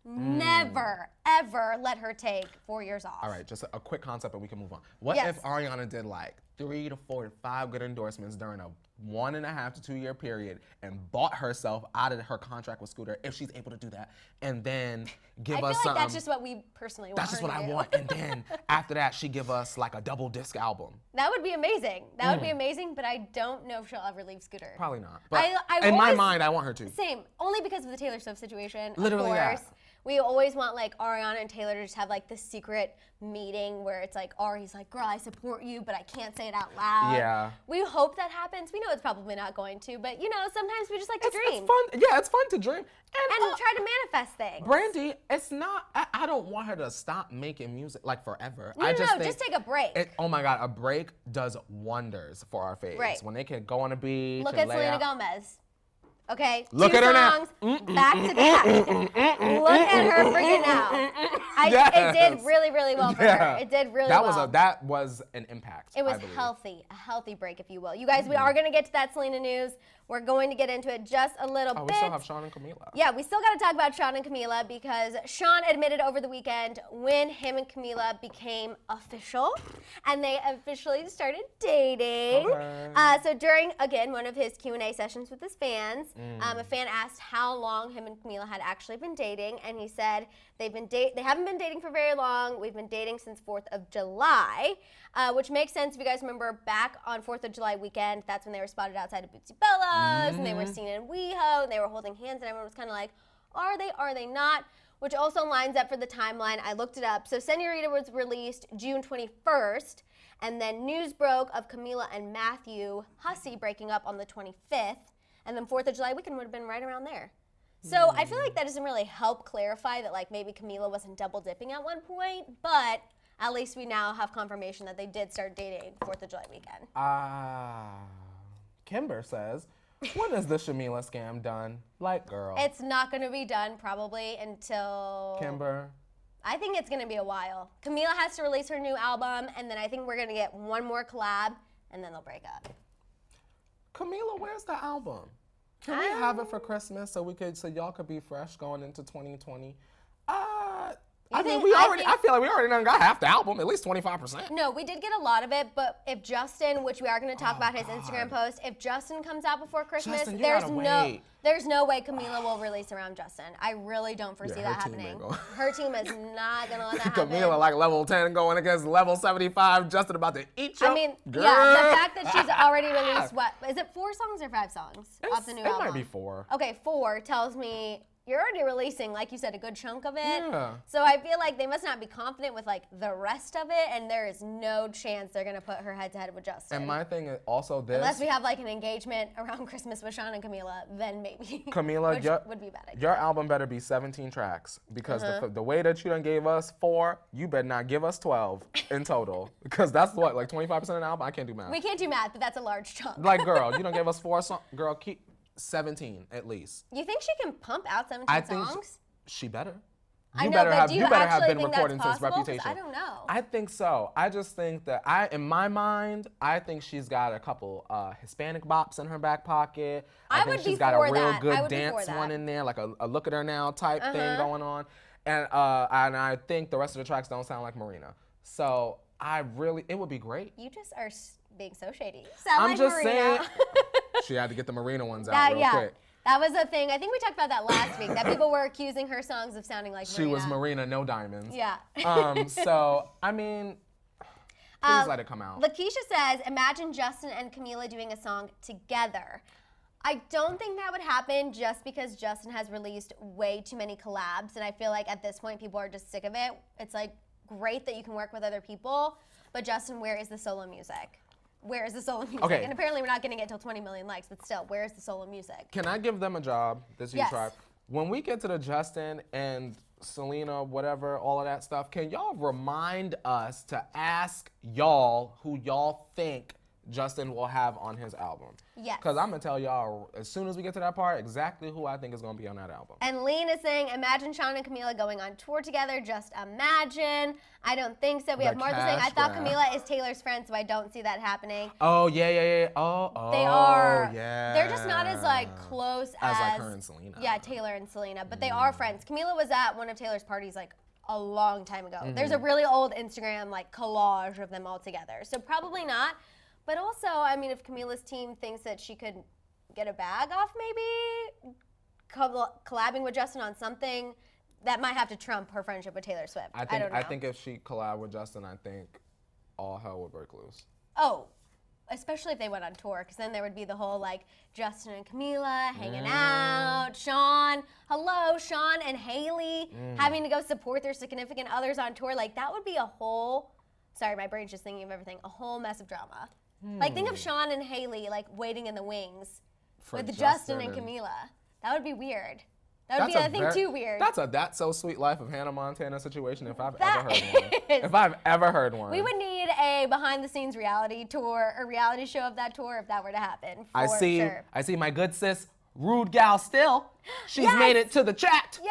never, ever let her take 4 years off. All right, just a quick concept and we can move on. What if Ariana did like 3 to 4 to 5 good endorsements during a 1.5 to 2 year period and bought herself out of her contract with Scooter, if she's able to do that, and then give us something. I feel like that's just what we personally want. That's just what I want. And then after that, she give us like a double disc album. That would be amazing. That would be amazing, but I don't know if she'll ever leave Scooter. Probably not. But in my mind, I want her to. Same. Only because of the Taylor Swift situation. Literally, of course. We always want like Ariana and Taylor to just have like the secret meeting where it's like Ari's like, girl, I support you, but I can't say it out loud. Yeah. We hope that happens. We know it's probably not going to, but you know, sometimes we just like to dream. It's fun. Yeah, it's fun to dream. And try to manifest things. Brandy, it's not, I don't want her to stop making music like forever. No, just take a break. Oh my God, a break does wonders for our face. Right. When they can go on a beach. Look at Selena Gomez. Okay, look at her now. Back to back. Look at her freaking out. It did really, really well for her. It did really well. That was an impact. It was healthy, a healthy break, if you will. You guys, we are going to get to that Selena news. We're going to get into it just a little bit. We still have Shawn and Camila. Yeah, we still got to talk about Shawn and Camila because Shawn admitted over the weekend when him and Camila became official and they officially started dating. Okay. So during, again, one of his Q&A sessions with his fans, a fan asked how long him and Camila had actually been dating, and he said they haven't been dating for very long. We've been dating since 4th of July, which makes sense if you guys remember back on 4th of July weekend. That's when they were spotted outside of Bootsy Bella's, and they were seen in WeHo, and they were holding hands, and everyone was kind of like, are they not? Which also lines up for the timeline. I looked it up. So Senorita was released June 21st, and then news broke of Camila and Matthew Hussey breaking up on the 25th, and then 4th of July weekend would have been right around there. So I feel like that doesn't really help clarify that like maybe Camila wasn't double dipping at one point, but at least we now have confirmation that they did start dating 4th of July weekend. Kimber says, when is the Shamila scam done? Like, girl. It's not going to be done probably until... Kimber. I think it's going to be a while. Camila has to release her new album, and then I think we're going to get one more collab, and then they'll break up. Camila, where's the album? Can we have it for Christmas so y'all could be fresh going into 2020? I feel like we already done got half the album, at least 25%. No, we did get a lot of it, but if Justin, which we are going to talk about his Instagram post, if Justin comes out before Christmas, there's no way Camila will release around Justin. I really don't foresee that happening. Her team is not going to let that happen. Camila like level 10 going against level 75, Justin about to eat you. I mean, yeah, the fact that she's already released, what, is it 4 songs or 5 songs off the new album? It might be 4. Okay, 4 tells me you're already releasing, like you said, a good chunk of it. Yeah. So I feel like they must not be confident with like the rest of it, and there is no chance they're gonna put her head to head with Justin. And my thing is also this. Unless we have like an engagement around Christmas with Shawn and Camila, then maybe. Camila, which would be a bad idea. Your album better be 17 tracks because the way that you done gave us 4, you better not give us 12 in total. Because that's what, like 25% of the album? I can't do math. We can't do math, but that's a large chunk. Like, girl, you done gave us 4 songs. Girl, keep 17 at least. You think she can pump out 17 songs? She better. You better have been recording since Reputation. I don't know. I think so. I just think that in my mind, I think she's got a couple Hispanic bops in her back pocket. I think she's got a real good dance one in there, like a look at her now type thing going on. And I think the rest of the tracks don't sound like Marina. So it would be great. You just are being so shady. I'm just saying. She had to get the Marina ones out real quick. That was a thing. I think we talked about that last week, that people were accusing her songs of sounding like Marina. She was Marina, no diamonds. Yeah. So, I mean, please let it come out. Lakeisha says, imagine Justin and Camila doing a song together. I don't think that would happen just because Justin has released way too many collabs, and I feel like at this point people are just sick of it. It's like great that you can work with other people, but Justin, where is the solo music? Where is the solo music? Okay. And apparently we're not getting it till 20 million likes, but still, where is the solo music? Can I give them a job? This you try. When we get to the Justin and Selena, whatever, all of that stuff, can y'all remind us to ask y'all who y'all think Justin will have on his album? Yes. Because I'm going to tell y'all, as soon as we get to that part, exactly who I think is going to be on that album. And Lean is saying, imagine Shawn and Camila going on tour together. Just imagine. I don't think so. We have Martha saying, I thought Camila is Taylor's friend, so I don't see that happening. Oh, yeah. Oh, they are. Yeah. They're just not as, like, close as like her and Selena. Yeah, Taylor and Selena. But they are friends. Camila was at one of Taylor's parties, like, a long time ago. There's a really old Instagram, like, collage of them all together. So probably not. But also, I mean, if Camila's team thinks that she could get a bag off maybe collabing with Justin on something, that might have to trump her friendship with Taylor Swift. I don't know. I think if she collabed with Justin, I think all hell would break loose. Oh, especially if they went on tour, because then there would be the whole, like, Justin and Camila hanging out, Shawn and Hailey having to go support their significant others on tour. Like, that would be a whole, sorry, my brain's just thinking of everything, a whole mess of drama. Like, think of Shawn and Hailey, like, waiting in the wings with Justin and Camila. That would be weird. That would be, I think, too weird. That's a That's So Sweet Life of Hannah Montana situation if I've ever heard one. If I've ever heard one. We would need a behind-the-scenes reality tour, or reality show of that tour if that were to happen. I see my good sis, Rude Gal Still. She's made it to the chat. Yay!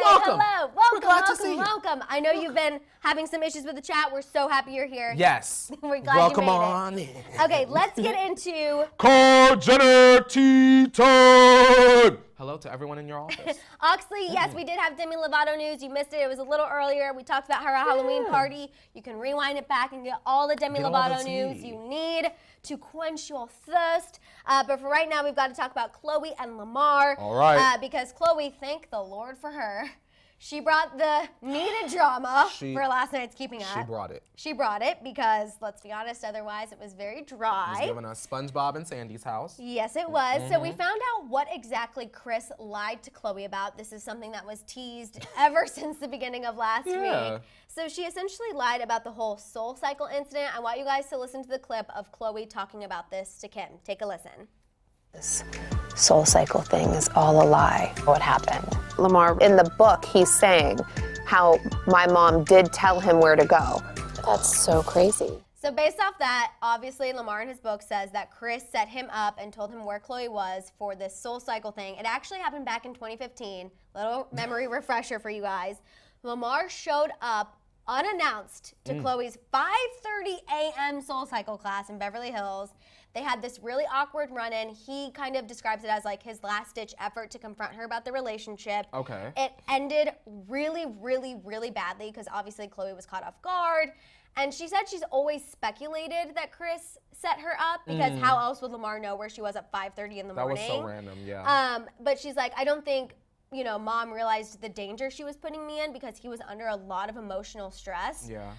Welcome. Hello. We're glad to see you. Welcome. I know you've been having some issues with the chat. We're so happy you're here. Yes. We're glad Welcome you made on it. in. Okay, let's get into Car Jenner Tea Time. Hello to everyone in your office. Oxley, yes, we did have Demi Lovato news. You missed it. It was a little earlier. We talked about her Halloween party. You can rewind it back and get all the Demi Lovato news you need to quench your thirst. But for right now, we've got to talk about Khloe and Lamar. All right. Because Khloe, thank the Lord for her. She brought the needed drama for last night's Keeping Up. She brought it. She brought it because, let's be honest, otherwise it was very dry. It was giving us SpongeBob and Sandy's house. Yes, it was. So we found out what exactly Chris lied to Khloe about. This is something that was teased ever since the beginning of last week. So she essentially lied about the whole Soul Cycle incident. I want you guys to listen to the clip of Khloe talking about this to Kim. Take a listen. This Soul Cycle thing is all a lie. What happened? Lamar, in the book, he's saying how my mom did tell him where to go. That's so crazy. So based off that, obviously Lamar in his book says that Chris set him up and told him where Khloe was for this Soul Cycle thing. It actually happened back in 2015. Little memory refresher for you guys. Lamar showed up unannounced to Khloe's 5:30 a.m. Soul Cycle class in Beverly Hills. They had this really awkward run-in. He kind of describes it as like his last-ditch effort to confront her about the relationship. Okay. It ended really, really, really badly because obviously Khloe was caught off guard. And she said she's always speculated that Chris set her up because how else would Lamar know where she was at 5:30 in the morning? That was so random, yeah. But she's like, I don't think, you know, Mom realized the danger she was putting me in because he was under a lot of emotional stress. Yeah.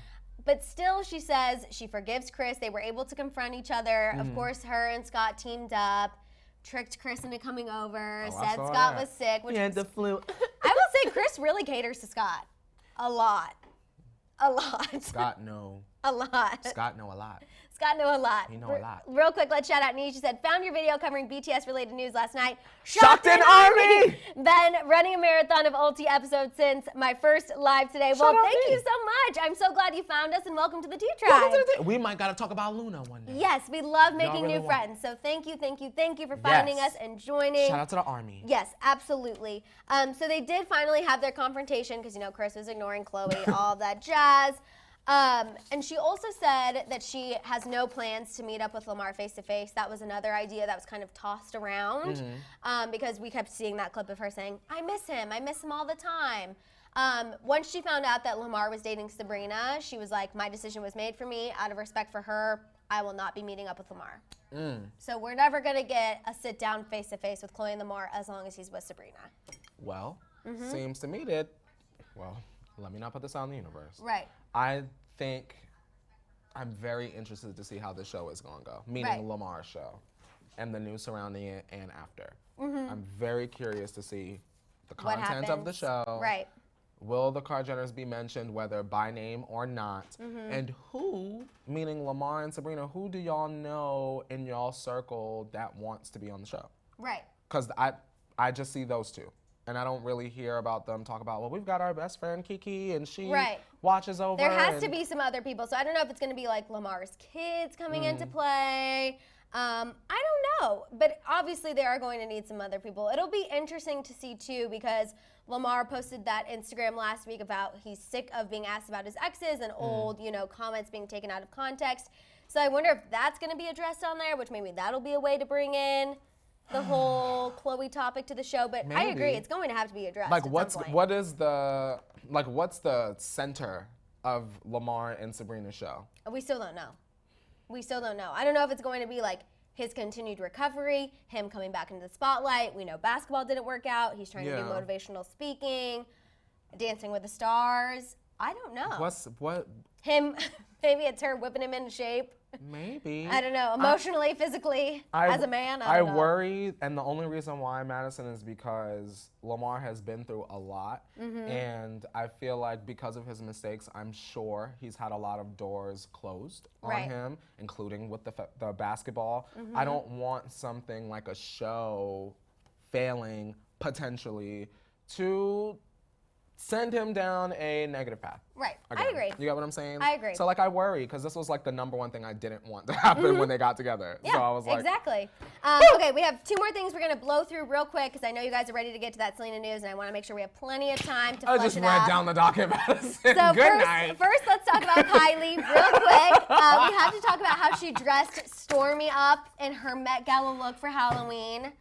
But still, she says she forgives Chris. They were able to confront each other. Of course, her and Scott teamed up, tricked Chris into coming over, said Scott was sick. Which the flu. I will say Chris really caters to Scott. A lot. A lot. Scott, no. A lot. Scott, know a lot. Scott know a lot. You know a lot. Real quick, let's shout out Niche. She said, found your video covering BTS-related news last night. Shocked and Army! Been running a marathon of Ulti episodes since my first live today. Well, thank you so much. I'm so glad you found us, and welcome to the Tea Tribe. We might got to talk about Luna one day. Yes, we love making new friends. So thank you for finding us and joining. Shout out to the Army. Yes, absolutely. So they did finally have their confrontation because, you know, Chris was ignoring Khloe, all that jazz. And she also said that she has no plans to meet up with Lamar face-to-face. That was another idea that was kind of tossed around because we kept seeing that clip of her saying, I miss him all the time. Once she found out that Lamar was dating Sabrina, she was like, my decision was made for me. Out of respect for her, I will not be meeting up with Lamar. So we're never going to get a sit-down face-to-face with Khloe and Lamar as long as he's with Sabrina. Well, seems to me that, well, let me not put this out in the universe. Right. I think I'm very interested to see how the show is going to go, meaning Lamar's show and the news surrounding it and after. I'm very curious to see the content of the show. Right. Will the Kardashians be mentioned, whether by name or not? And who, meaning Lamar and Sabrina, who do y'all know in y'all circle that wants to be on the show? Right. Because I just see those two. And I don't really hear about them talk about, well, we've got our best friend Kiki, and she watches over. There has to be some other people. So I don't know if it's going to be like Lamar's kids coming into play. I don't know. But obviously they are going to need some other people. It'll be interesting to see, too, because Lamar posted that Instagram last week about he's sick of being asked about his exes and old, you know, comments being taken out of context. So I wonder if that's going to be addressed on there, which maybe that'll be a way to bring in the whole Khloe topic to the show, but maybe. I agree, it's going to have to be addressed. Like, what's the center of Lamar and Sabrina's show? We still don't know. We still don't know. I don't know if it's going to be like his continued recovery, him coming back into the spotlight. We know basketball didn't work out. He's trying to do motivational speaking, Dancing with the Stars. I don't know. What? Him, maybe it's her whipping him into shape. Maybe. I don't know. Emotionally, physically, as a man, I don't know. I worry, and the only reason why, Maddison, is because Lamar has been through a lot, and I feel like because of his mistakes, I'm sure he's had a lot of doors closed on him, including with the basketball. I don't want something like a show failing, potentially, to send him down a negative path. Right. Again. I agree. You get what I'm saying? I agree. So like I worry because this was like the number one thing I didn't want to happen when they got together. Yeah, so I was like, exactly. Okay, we have 2 more things we're gonna blow through real quick because I know you guys are ready to get to that Selena news, and I want to make sure we have plenty of time to flesh it out. I just read down the docket, Madison. So Good night. First, let's talk about Kylie real quick. We have to talk about how she dressed Stormi up in her Met Gala look for Halloween.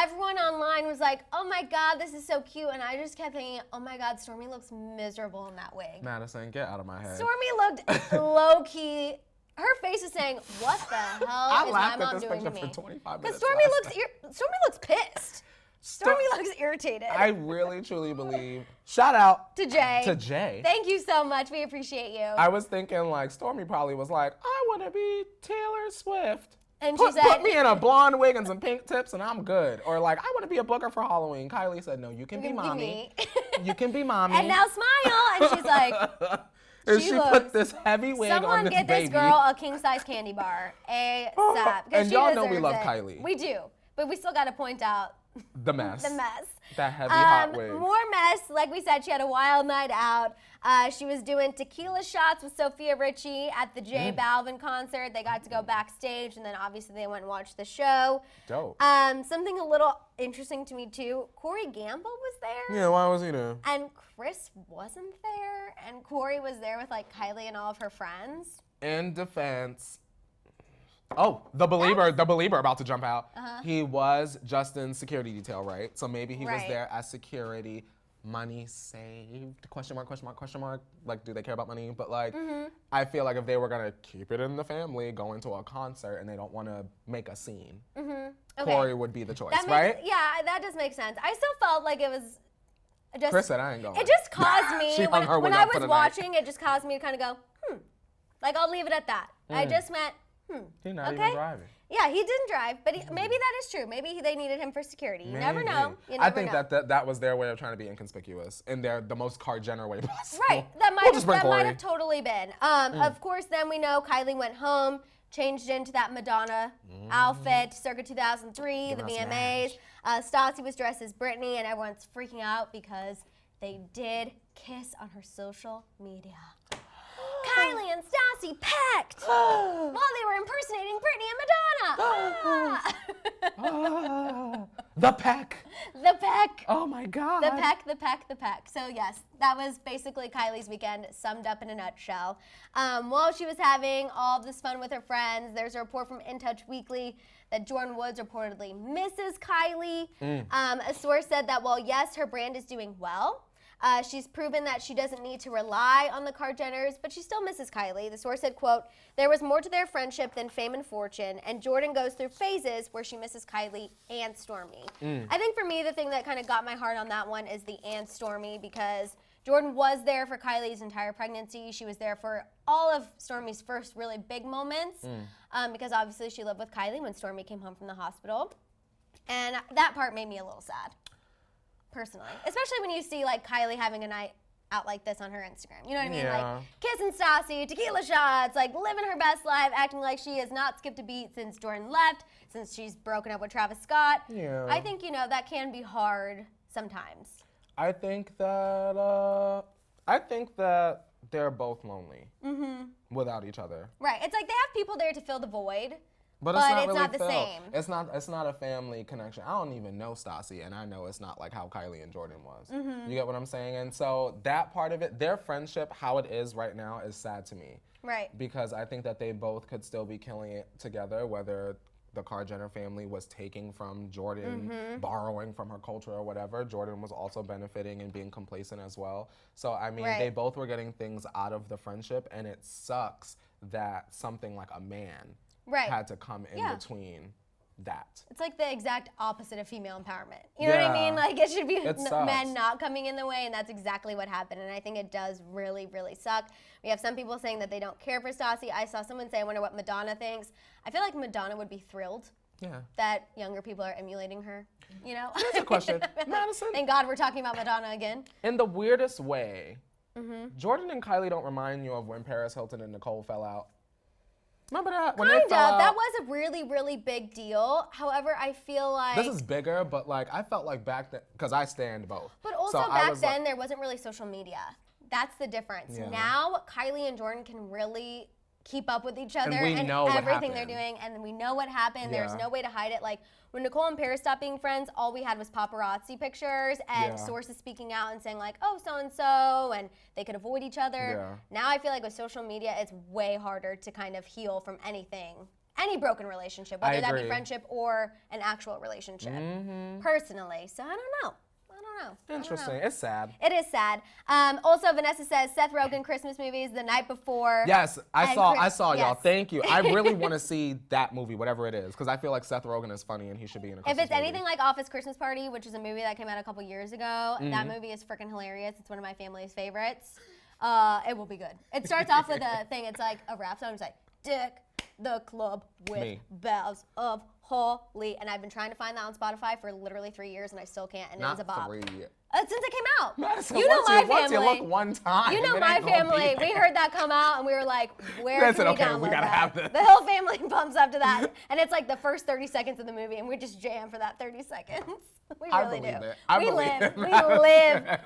Everyone online was like, "Oh my God, this is so cute," and I just kept thinking, "Oh my God, Stormi looks miserable in that wig." Madison, get out of my head. Stormi looked low key. Her face is saying, "What the hell is my mom doing to me?" For 25 minutes. Because Stormi looks looks pissed. Stormi looks irritated. I really truly believe. Shout out to Jay. To Jay. Thank you so much. We appreciate you. I was thinking like Stormi probably was like, "I want to be Taylor Swift." And she said, put me in a blonde wig and some pink tips and I'm good. Or like, I want to be a booker for Halloween. Kylie said, no, you can be mommy. You can be mommy. And now smile. And she's like, and she put this heavy wig on this baby. Someone get this girl a king-size candy bar ASAP. And y'all know we love Kylie. We do. But we still got to point out the mess. The mess. That heavy hot wig. More mess. Like we said, she had a wild night out. She was doing tequila shots with Sophia Richie at the J Balvin concert. They got to go backstage, and then obviously they went and watched the show. Dope. Something a little interesting to me too. Corey Gamble was there. Yeah, why was he there? And Chris wasn't there, and Corey was there with like Kylie and all of her friends. In defense. Oh, the believer about to jump out. He was Justin's security detail, right? So maybe he was there as security. Money saved? Question mark, question mark, question mark. Like, do they care about money? But like, I feel like if they were gonna keep it in the family, go into a concert, and they don't want to make a scene, Corey would be the choice, right? Yeah, that does make sense. I still felt like it was just. Chris said, I ain't going. It just caused me when I was watching. It just caused me to kind of go, Like I'll leave it at that. I just went, He's not even driving. Yeah, he didn't drive, but maybe that is true. Maybe they needed him for security. You never know. I think that was their way of trying to be inconspicuous in the most Kar Jenner way possible. Right, that might have totally been. Of course, then we know Kylie went home, changed into that Madonna outfit, circa 2003, the VMAs. Stassi was dressed as Britney, and everyone's freaking out because they did kiss on her social media. Kylie and Stassi pecked while they were impersonating Britney and Madonna. The peck. The peck. Oh my God. The peck, the peck, the peck. So yes, that was basically Kylie's weekend summed up in a nutshell. While she was having all of this fun with her friends, there's a report from In Touch Weekly that Jordyn Woods reportedly misses Kylie. A source said that while yes, her brand is doing well, she's proven that she doesn't need to rely on the Kar-Jenners, but she still misses Kylie. The source said, quote, there was more to their friendship than fame and fortune, and Jordyn goes through phases where she misses Kylie and Stormi. I think for me, the thing that kind of got my heart on that one is the and Stormi, because Jordyn was there for Kylie's entire pregnancy. She was there for all of Stormi's first really big moments, because obviously she lived with Kylie when Stormi came home from the hospital. And that part made me a little sad. Personally, especially when you see like Kylie having a night out like this on her Instagram. You know what I mean? Yeah. Like kissing Stassi, tequila shots, like living her best life, acting like she has not skipped a beat since Jordyn left, since she's broken up with Travis Scott. Yeah. I think, that can be hard sometimes. I think that they're both lonely without each other. Right. It's like they have people there to fill the void. But it's not the same. It's not a family connection. I don't even know Stassi, and I know it's not like how Kylie and Jordyn was. You get what I'm saying? And so that part of it, their friendship, how it is right now, is sad to me. Right. Because I think that they both could still be killing it together, whether the Kar-Jenner family was taking from Jordyn, borrowing from her culture or whatever. Jordyn was also benefiting and being complacent as well. So, I mean, they both were getting things out of the friendship, and it sucks that something like a man had to come in between that. It's like the exact opposite of female empowerment. You know what I mean? Like, it should be men not coming in the way, and that's exactly what happened. And I think it does really, really suck. We have some people saying that they don't care for Stassi. I saw someone say, I wonder what Madonna thinks. I feel like Madonna would be thrilled that younger people are emulating her, you know? Here's a question. Maddison. Thank God we're talking about Madonna again. In the weirdest way, Jordyn and Kylie don't remind you of when Paris Hilton and Nicole fell out? Remember that? When kind of. That was a really, really big deal. However, I feel like... This is bigger, but like I felt like back then, because I stand both. But also back then, there wasn't really social media. That's the difference. Yeah. Now, Kylie and Jordyn can really keep up with each other and everything they're doing, and we know what happened. There's no way to hide it. Like, when Nicole and Paris stopped being friends, all we had was paparazzi pictures and sources speaking out and saying like, oh, so-and-so, and they could avoid each other. Yeah. Now I feel like with social media, it's way harder to kind of heal from anything, any broken relationship, whether that be friendship or an actual relationship, personally. So I don't know. Interesting. It's sad. It is sad. Also, Vanessa says Seth Rogen Christmas movies the night before. Yes, I saw y'all. Thank you. I really want to see that movie, whatever it is, because I feel like Seth Rogen is funny and he should be in a Christmas movie. If it's anything like Office Christmas Party, which is a movie that came out a couple years ago, that movie is freaking hilarious. It's one of my family's favorites. It will be good. It starts off with a thing. It's like a rap song. It's like, Dick the Club with Bells of Holly. And I've been trying to find that on Spotify for literally 3 years, and I still can't. And it was a bop. Since it came out. Madison, you know my family. Once you look one time. You know my family. We heard that come out, and we were like, where can we download we gotta have this. The whole family bumps up to that. And it's like the first 30 seconds of the movie, and we just jam for that 30 seconds. We really do.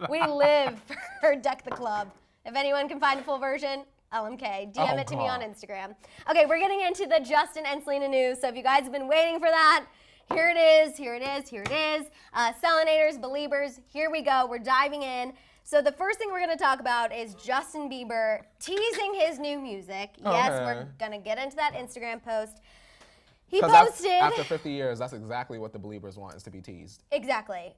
We live for Deck the Club. If anyone can find a full version, LMK. DM it to me on Instagram. Okay, we're getting into the Justin and Selena news. So if you guys have been waiting for that, here it is. Selenators, Biebers, here we go. We're diving in. So the first thing we're going to talk about is Justin Bieber teasing his new music. Yes, we're going to get into that Instagram post. He posted... After 50 years, that's exactly what the Biebers want, is to be teased. Exactly.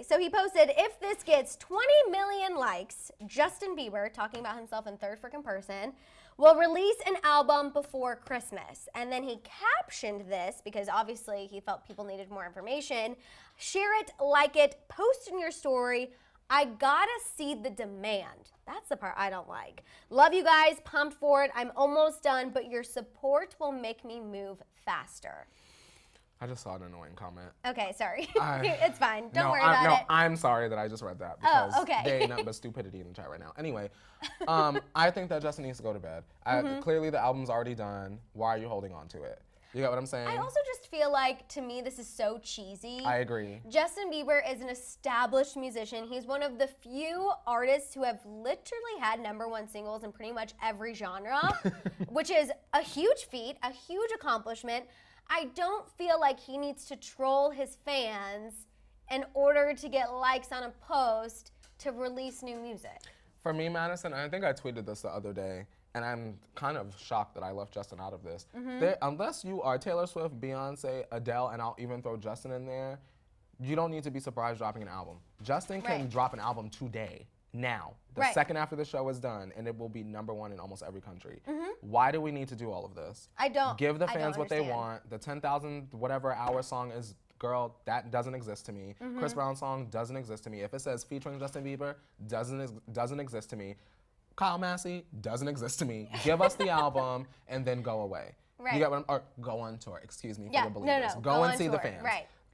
So he posted, if this gets 20 million likes, Justin Bieber, talking about himself in third freaking person, will release an album before Christmas. And then he captioned this, because obviously he felt people needed more information. Share it, like it, post in your story. I gotta see the demand. That's the part I don't like. Love you guys, pumped for it. I'm almost done, but your support will make me move faster. I just saw an annoying comment. Okay, sorry. It's fine. Don't worry about it. I'm sorry that I just read that, because there ain't nothing but stupidity in the chat right now. Anyway, I think that Justin needs to go to bed. Clearly the album's already done. Why are you holding on to it? You get what I'm saying? I also just feel like, to me, this is so cheesy. I agree. Justin Bieber is an established musician. He's one of the few artists who have literally had #1 singles in pretty much every genre, which is a huge feat, a huge accomplishment. I don't feel like he needs to troll his fans in order to get likes on a post to release new music. For me, Madison, I think I tweeted this the other day, and I'm kind of shocked that I left Justin out of this. Unless you are Taylor Swift, Beyonce, Adele, and I'll even throw Justin in there, you don't need to be surprised dropping an album. Justin can drop an album today, now, the second after the show is done, and it will be #1 in almost every country. Why do we need to do all of this? I don't. Give the fans what they want. The 10,000 whatever hour song is, girl, that doesn't exist to me. Chris Brown song doesn't exist to me. If it says featuring Justin Bieber, doesn't exist to me. Kyle Massey doesn't exist to me. Give us the album and then go away. You get what I'm, or go on tour, excuse me, for the Believers. Go and see the fans.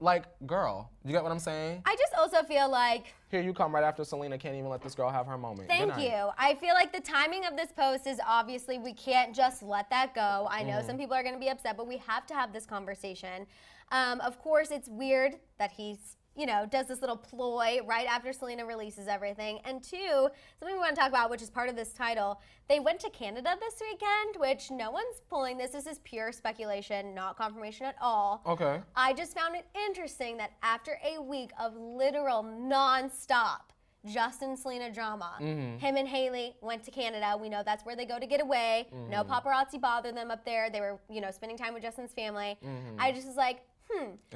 Like, girl, you get what I'm saying? I just also feel like... Here you come right after Selena can't even let this girl have her moment. Thank you. I feel like the timing of this post is obviously, we can't just let that go. I know some people are going to be upset, but we have to have this conversation. Of course, it's weird that he's, you know, does this little ploy right after Selena releases everything. And two, something we want to talk about, which is part of this title, they went to Canada this weekend, which no one's pulling this. This is pure speculation, not confirmation at all. Okay. I just found it interesting that after a week of literal non-stop Justin Selena drama, him and Hailey went to Canada. We know that's where they go to get away. No paparazzi bothered them up there. They were, you know, spending time with Justin's family. I just was like,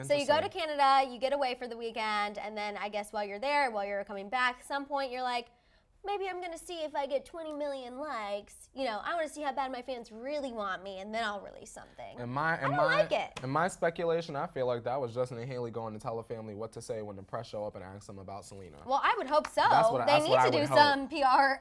So you go to Canada, you get away for the weekend, and then I guess while you're there, while you're coming back, at some point you're like, maybe I'm going to see if I get 20 million likes. You know, I want to see how bad my fans really want me, and then I'll release something. I don't like it. In my speculation, I feel like that was Justin and Haley going to tell the family what to say when the press show up and ask them about Selena. Well, I would hope so. They need to do some PR,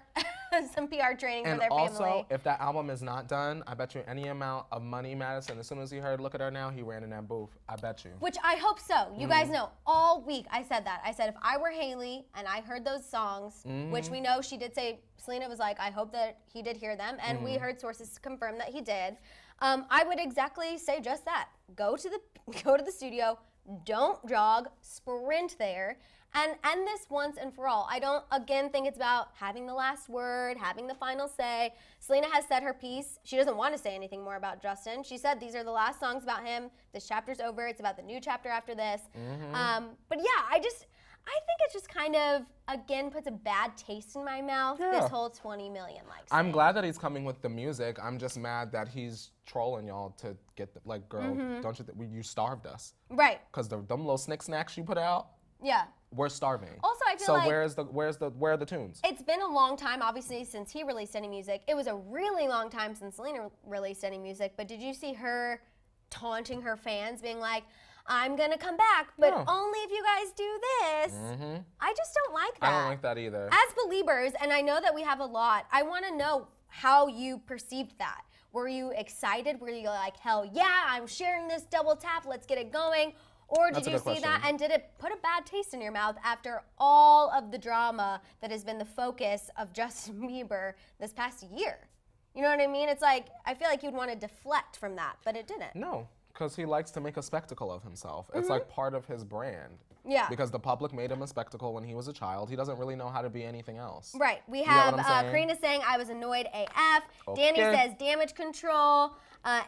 some PR training for their family. And also, if that album is not done, I bet you any amount of money, Maddison, as soon as he heard Look at Her Now, he ran in that booth. I bet you. Which I hope so. You guys know, all week I said that. I said if I were Haley and I heard those songs, which we know she did say, Selena was like, I hope that he did hear them, and we heard sources confirm that he did. I would exactly say just that. Go to the studio, don't jog, sprint there, and end this once and for all. I don't, again, think it's about having the last word, having the final say. Selena has said her piece. She doesn't want to say anything more about Justin. She said these are the last songs about him. This chapter's over. It's about the new chapter after this. But yeah, I think it just kind of, again, puts a bad taste in my mouth, this whole 20 million likes. I'm glad that he's coming with the music. I'm just mad that he's trolling y'all to get, like, girl, don't you think you starved us? Right. Because them little snacks you put out, we're starving. Also, I feel like where are the tunes? It's been a long time, obviously, since he released any music. It was a really long time since Selena released any music, but did you see her taunting her fans, being like, I'm gonna come back, but only if you guys do this. I just don't like that. I don't like that either. As Biebers, and I know that we have a lot, I wanna know how you perceived that. Were you excited? Were you like, hell yeah, I'm sharing this double tap, let's get it going? Or did you see that and did it put a bad taste in your mouth after all of the drama that has been the focus of Justin Bieber this past year? You know what I mean? It's like, I feel like you'd want to deflect from that, but it didn't. No. Because he likes to make a spectacle of himself. It's like part of his brand. Yeah. Because the public made him a spectacle when he was a child. He doesn't really know how to be anything else. Right. We have Karina saying, I was annoyed AF. Okay. Danny says, damage control.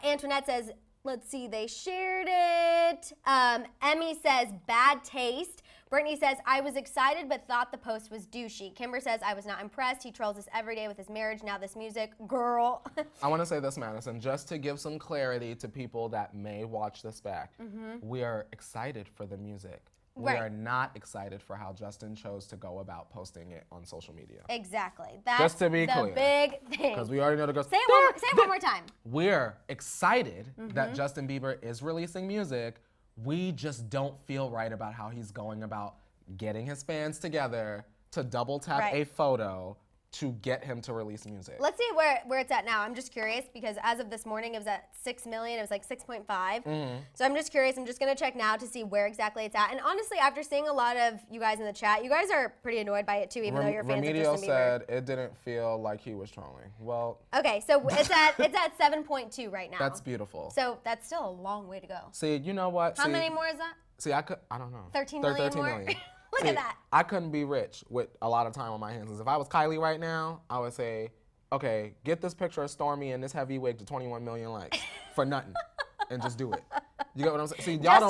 Antoinette says, let's see, they shared it. Emmy says, bad taste. Brittany says, I was excited but thought the post was douchey. Kimber says, I was not impressed. He trolls us every day with his marriage, now this music. Girl. I want to say this, Madison, just to give some clarity to people that may watch this back. We are excited for the music. We are not excited for how Justin chose to go about posting it on social media. Exactly. That's just to be clear. The big thing. Because we already know the girls. Say it one more time. We're excited that Justin Bieber is releasing music. We just don't feel right about how he's going about getting his fans together to double tap a photo to get him to release music. Let's see where it's at now. I'm just curious because as of this morning, it was at 6 million. It was like 6.5. So I'm just curious. I'm just going to check now to see where exactly it's at. And honestly, after seeing a lot of you guys in the chat, you guys are pretty annoyed by it too, even though you're fans of Justin Bieber. said it didn't feel like he was trolling. Well. Okay, so it's at 7.2 right now. That's beautiful. So that's still a long way to go. See, you know what? How many more is that? See, I don't know. 13 million more? 13 million. Look at that. I couldn't be rich with a lot of time on my hands. If I was Kylie right now, I would say, okay, get this picture of Stormy in this heavy wig to 21 million likes for nothing, and just do it. You get what I'm saying? See, y'all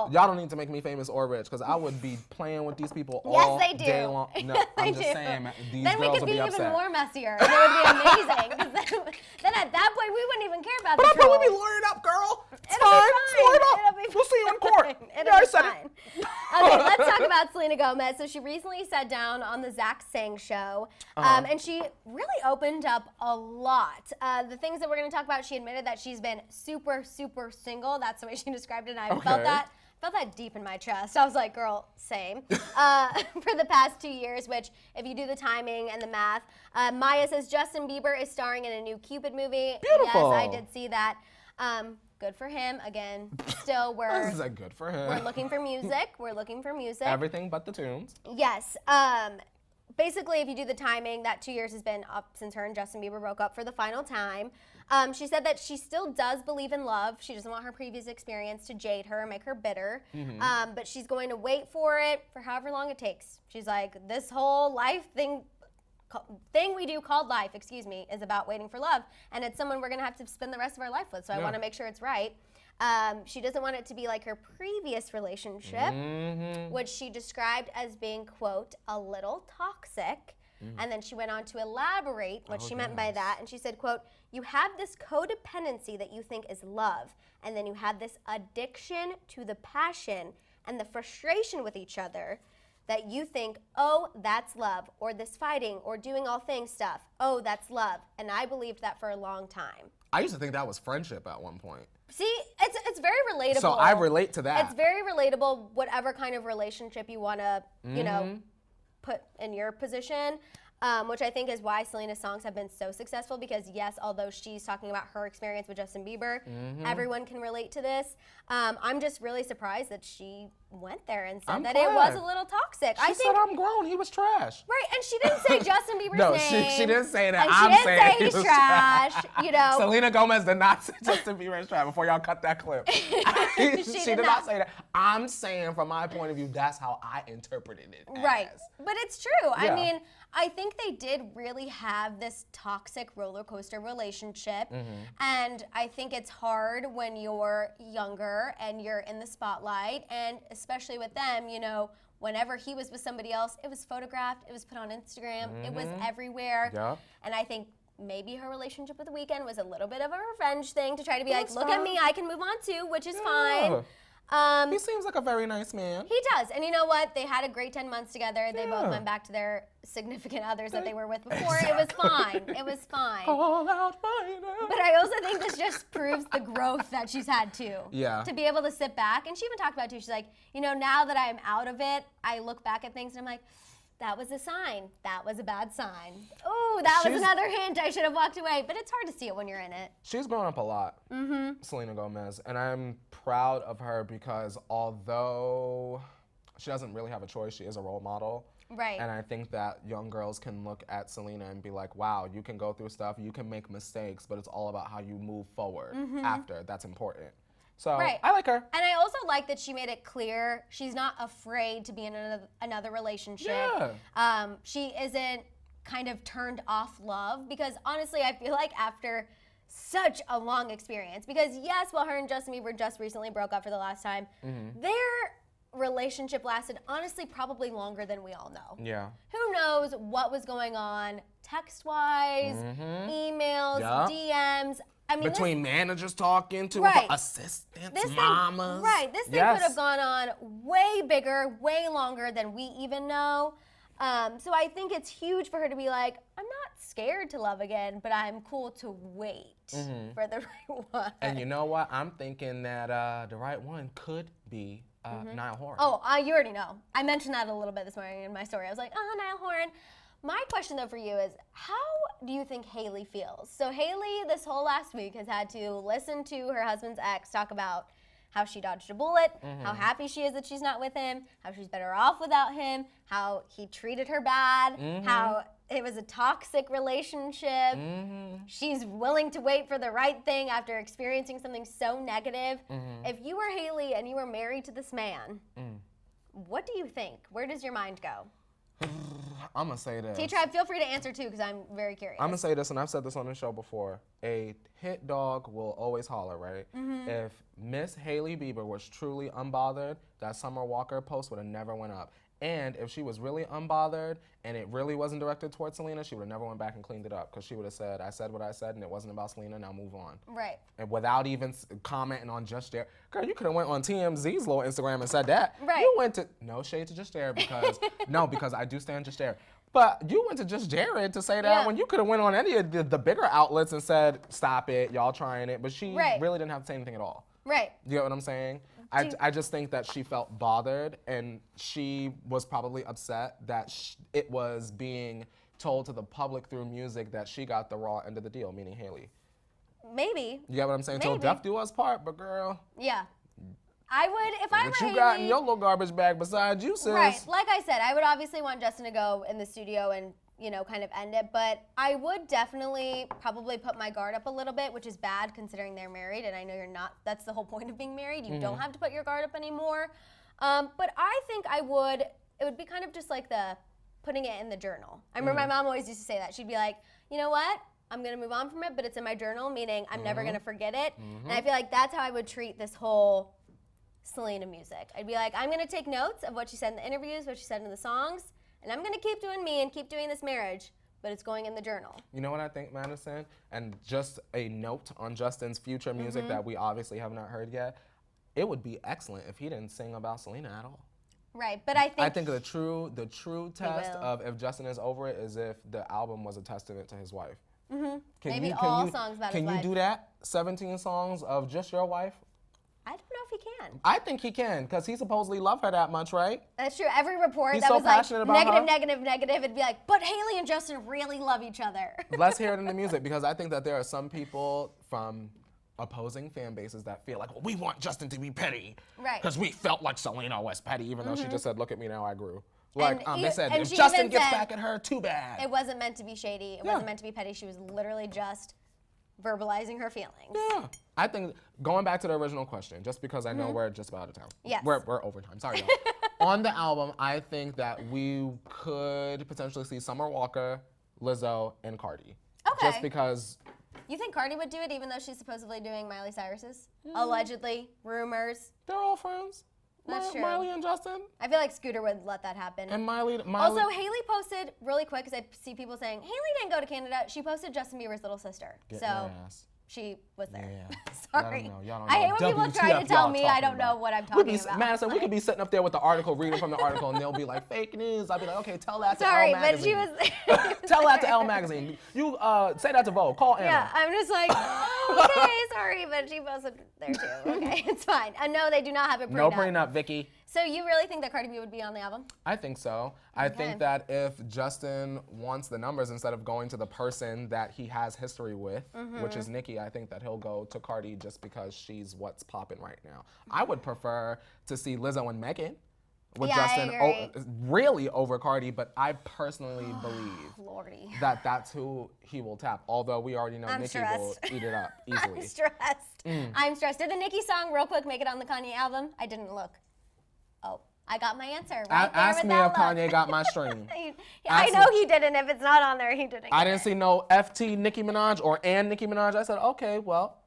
don't need to make me famous or rich, because I would be playing with these people all day long. No, I'm just saying, these then girls would be upset. Then we could be even more messier. It would be amazing. Then at that point, we wouldn't even care about the trolls. But we'd be lawyered up, girl. It's It'll fine. It'll be fine. We'll see you in court. It'll be fine. Okay, let's talk about Selena Gomez. So she recently sat down on the Zach Sang show, and she really opened up a lot. The things that we're going to talk about, she admitted that she's been super, super single. That's the way she described it, and I felt that deep in my chest. I was like, girl, same. For the past 2 years, which if you do the timing and the math, Maya says Justin Bieber is starring in a new Cupid movie. Beautiful. Yes, I did see that. Good for him. Again, still we're good for him. We're looking for music. We're looking for music. Everything but the tunes. Yes. Basically, if you do the timing, that 2 years has been up since her and Justin Bieber broke up for the final time. She said that she still does believe in love. She doesn't want her previous experience to jade her and make her bitter. But she's going to wait for it for however long it takes. She's like, this whole life thing we do called life, is about waiting for love. And it's someone we're going to have to spend the rest of our life with. So I want to make sure it's right. She doesn't want it to be like her previous relationship, which she described as being, quote, a little toxic. And then she went on to elaborate what she meant by that. And she said, quote, you have this codependency that you think is love. And then you have this addiction to the passion and the frustration with each other. that you think, oh, that's love, or this fighting, or doing all things stuff, oh, that's love. And I believed that for a long time. I used to think that was friendship at one point. See, it's very relatable. So I relate to that. It's very relatable, whatever kind of relationship you want to, you know, put in your position. Which I think is why Selena's songs have been so successful, because yes, although she's talking about her experience with Justin Bieber, everyone can relate to this. I'm just really surprised that she went there and said that it was a little toxic. She said, I'm grown, he was trash. Right, and she didn't say Justin Bieber's name. No, she didn't say that. And I'm she didn't saying say he's trash, you know. Selena Gomez did not say Justin Bieber is trash before y'all cut that clip. she did not say that. I'm saying from my point of view, that's how I interpreted it Right, but it's true. Yeah. I mean, I think they did really have this toxic roller coaster relationship. And I think it's hard when you're younger and you're in the spotlight, and especially with them, you know, whenever he was with somebody else, it was photographed, it was put on Instagram, it was everywhere. Yeah. And I think maybe her relationship with The Weeknd was a little bit of a revenge thing to try to be like, look at me, I can move on too, which is fine. He seems like a very nice man. He does. And you know what? They had a great 10 months together. They both went back to their significant others that they were with before. Exactly. It was fine. It was fine. All out fighting. But I also think this just proves the growth that she's had too. Yeah. To be able to sit back. And she even talked about it too. She's like, you know, now that I'm out of it, I look back at things and I'm like, that was a sign. That was a bad sign. Ooh, that was another hint. I should have walked away. But it's hard to see it when you're in it. She's grown up a lot, Selena Gomez. And I'm proud of her because although she doesn't really have a choice, she is a role model. Right. And I think that young girls can look at Selena and be like, wow, you can go through stuff, you can make mistakes, but it's all about how you move forward after. That's important. So I like her. And I also like that she made it clear she's not afraid to be in another relationship. Yeah. She isn't kind of turned off love, because honestly, I feel like after such a long experience, because yes, while her and Justin Bieber just recently broke up for the last time, their relationship lasted honestly probably longer than we all know. Yeah. Who knows what was going on text-wise, emails, DMs. I mean, between managers talking to assistants, mamas. This thing could have gone on way bigger, way longer than we even know. So I think it's huge for her to be like, I'm not scared to love again, but I'm cool to wait for the right one. And you know what? I'm thinking that the right one could be Niall Horan. Oh, you already know. I mentioned that a little bit this morning in my story. I was like, oh, Niall Horan. My question, though, for you is, how do you think Hailey feels? So Hailey, this whole last week, has had to listen to her husband's ex talk about how she dodged a bullet, how happy she is that she's not with him, how she's better off without him, how he treated her bad, how it was a toxic relationship. She's willing to wait for the right thing after experiencing something so negative. If you were Hailey and you were married to this man, what do you think? Where does your mind go? I'm going to say this. T-Tribe, feel free to answer too, because I'm very curious. I'm going to say this, and I've said this on the show before. A hit dog will always holler, right? If Miss Hailey Bieber was truly unbothered, that Summer Walker post would have never went up. And if she was really unbothered and it really wasn't directed towards Selena, she would have never went back and cleaned it up, because she would have said, I said what I said and it wasn't about Selena, now move on. Right. And without even commenting on Just Dare. Girl, you could have went on TMZ's little Instagram and said that. Right. You went to, no shade to Just Dare, because, no, because I do stand Just Dare. But you went to Just Jared to say that when you could have went on any of the bigger outlets and said, stop it, y'all trying it. But she really didn't have to say anything at all. Right. You get what I'm saying? I just think that she felt bothered, and she was probably upset that it was being told to the public through music that she got the raw end of the deal, meaning Hailey. Maybe. You get what I'm saying? Till death do us part, but girl. Yeah. I would, if I were What Hailey, you got in your little garbage bag besides you, sis? Right. Like I said, I would obviously want Justin to go in the studio and, you know, kind of end it. But I would definitely probably put my guard up a little bit, which is bad considering they're married. And I know you're not. That's the whole point of being married. You don't have to put your guard up anymore. But I think it would be kind of just like putting it in the journal. I remember my mom always used to say that. She'd be like, you know what? I'm going to move on from it, but it's in my journal, meaning I'm never going to forget it. And I feel like that's how I would treat this whole Selena music. I'd be like, I'm going to take notes of what she said in the interviews, what she said in the songs, and I'm going to keep doing me and keep doing this marriage, but it's going in the journal. You know what I think, Madison? And just a note on Justin's future music that we obviously have not heard yet. It would be excellent if he didn't sing about Selena at all. Right, but I think the true test of if Justin is over it is if the album was a testament to his wife. Mm-hmm. Maybe all songs about his wife. Can you do that? 17 songs of just your wife? I don't know if he can. I think he can, because he supposedly loved her that much, right? That's true. Every report He's that so was like negative, it'd be like, but Hailey and Justin really love each other. Let's hear it in the music, because I think that there are some people from opposing fan bases that feel like, well, we want Justin to be petty. Right. Because we felt like Selena was petty, even though she just said, look at me now, I grew. Like, they said, if Justin gets back at her, too bad. It wasn't meant to be shady. It wasn't meant to be petty. She was literally just verbalizing her feelings. Yeah. I think, going back to the original question, just because I know we're just about out of town. Yes. We're overtime. Sorry, y'all. On the album, I think that we could potentially see Summer Walker, Lizzo, and Cardi. Okay. Just because... You think Cardi would do it even though she's supposedly doing Miley Cyrus's? Allegedly. Rumors. They're all friends. That's true. Miley and Justin. I feel like Scooter would let that happen. And Miley. Also, Hailey posted really quick, because I see people saying, Hailey didn't go to Canada. She posted Justin Bieber's little sister. She was there. Yeah. Sorry. Y'all don't know. I hate when people try to tell me I don't know what I'm talking about. Madison, we could be sitting up there with the article, reading from the article, and they'll be like, fake news. I'll be like, okay, tell that to Elle Magazine. But she was Tell that to Elle Magazine. You say that to Vogue. Call Anna. Yeah, I'm just like, okay, sorry, but she posted there too. Okay, it's fine. No, they do not have a prenup. No prenup, Vicky. So you really think that Cardi B would be on the album? I think so. I think that if Justin wants the numbers instead of going to the person that he has history with, which is Nicki, I think that he'll go to Cardi just because she's what's popping right now. I would prefer to see Lizzo and Megan with Justin really over Cardi, but I personally believe that that's who he will tap. Although we already know Nicki will eat it up easily. I'm stressed. I'm stressed. Did the Nicki song, real quick, make it on the Kanye album? I didn't look. Oh, I got my answer. Ask me if Kanye got my stream. I know he didn't. If it's not on there, he didn't. I didn't see no FT Nicki Minaj or and Nicki Minaj. I said, okay, well.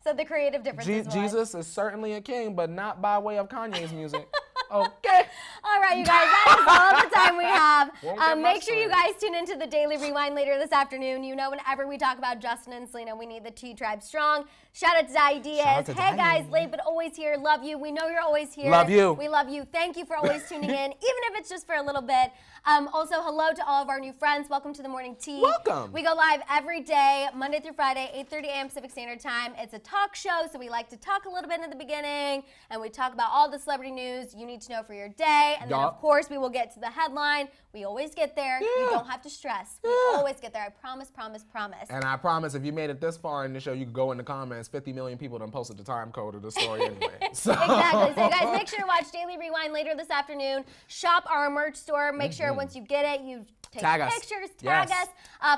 So the creative difference Jesus is certainly a king, but not by way of Kanye's music. Okay. All right, you guys, that is all the time we have. Make sure you guys tune into the Daily Rewind later this afternoon. You know, whenever we talk about Justin and Selena, we need the T-Tribe strong. Shout out to Dai Diaz. Hey, guys, late but always here. Love you. We know you're always here. Love you. We love you. Thank you for always tuning in, even if it's just for a little bit. Also, hello to all of our new friends. Welcome to the Morning Tea. Welcome. We go live every day, Monday through Friday, 8:30 a.m. Pacific Standard Time. It's a talk show, so we like to talk a little bit in the beginning, and we talk about all the celebrity news you need to know for your day. And then, of course, we will get to the headline. We always get there. You don't have to stress. We always get there. I promise, promise, promise. And I promise, if you made it this far in the show, you can go in the comments. 50 million people done posted the time code of the story anyway. Exactly. So, you guys, make sure to watch Daily Rewind later this afternoon. Shop our merch store. Make sure once you get it, you take pictures, tag us.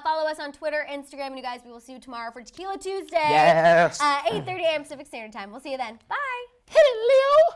Follow us on Twitter, Instagram, and you guys, we will see you tomorrow for Tequila Tuesday. Yes. 8:30 a.m. Pacific Standard Time. We'll see you then. Bye. Hit it, Leo.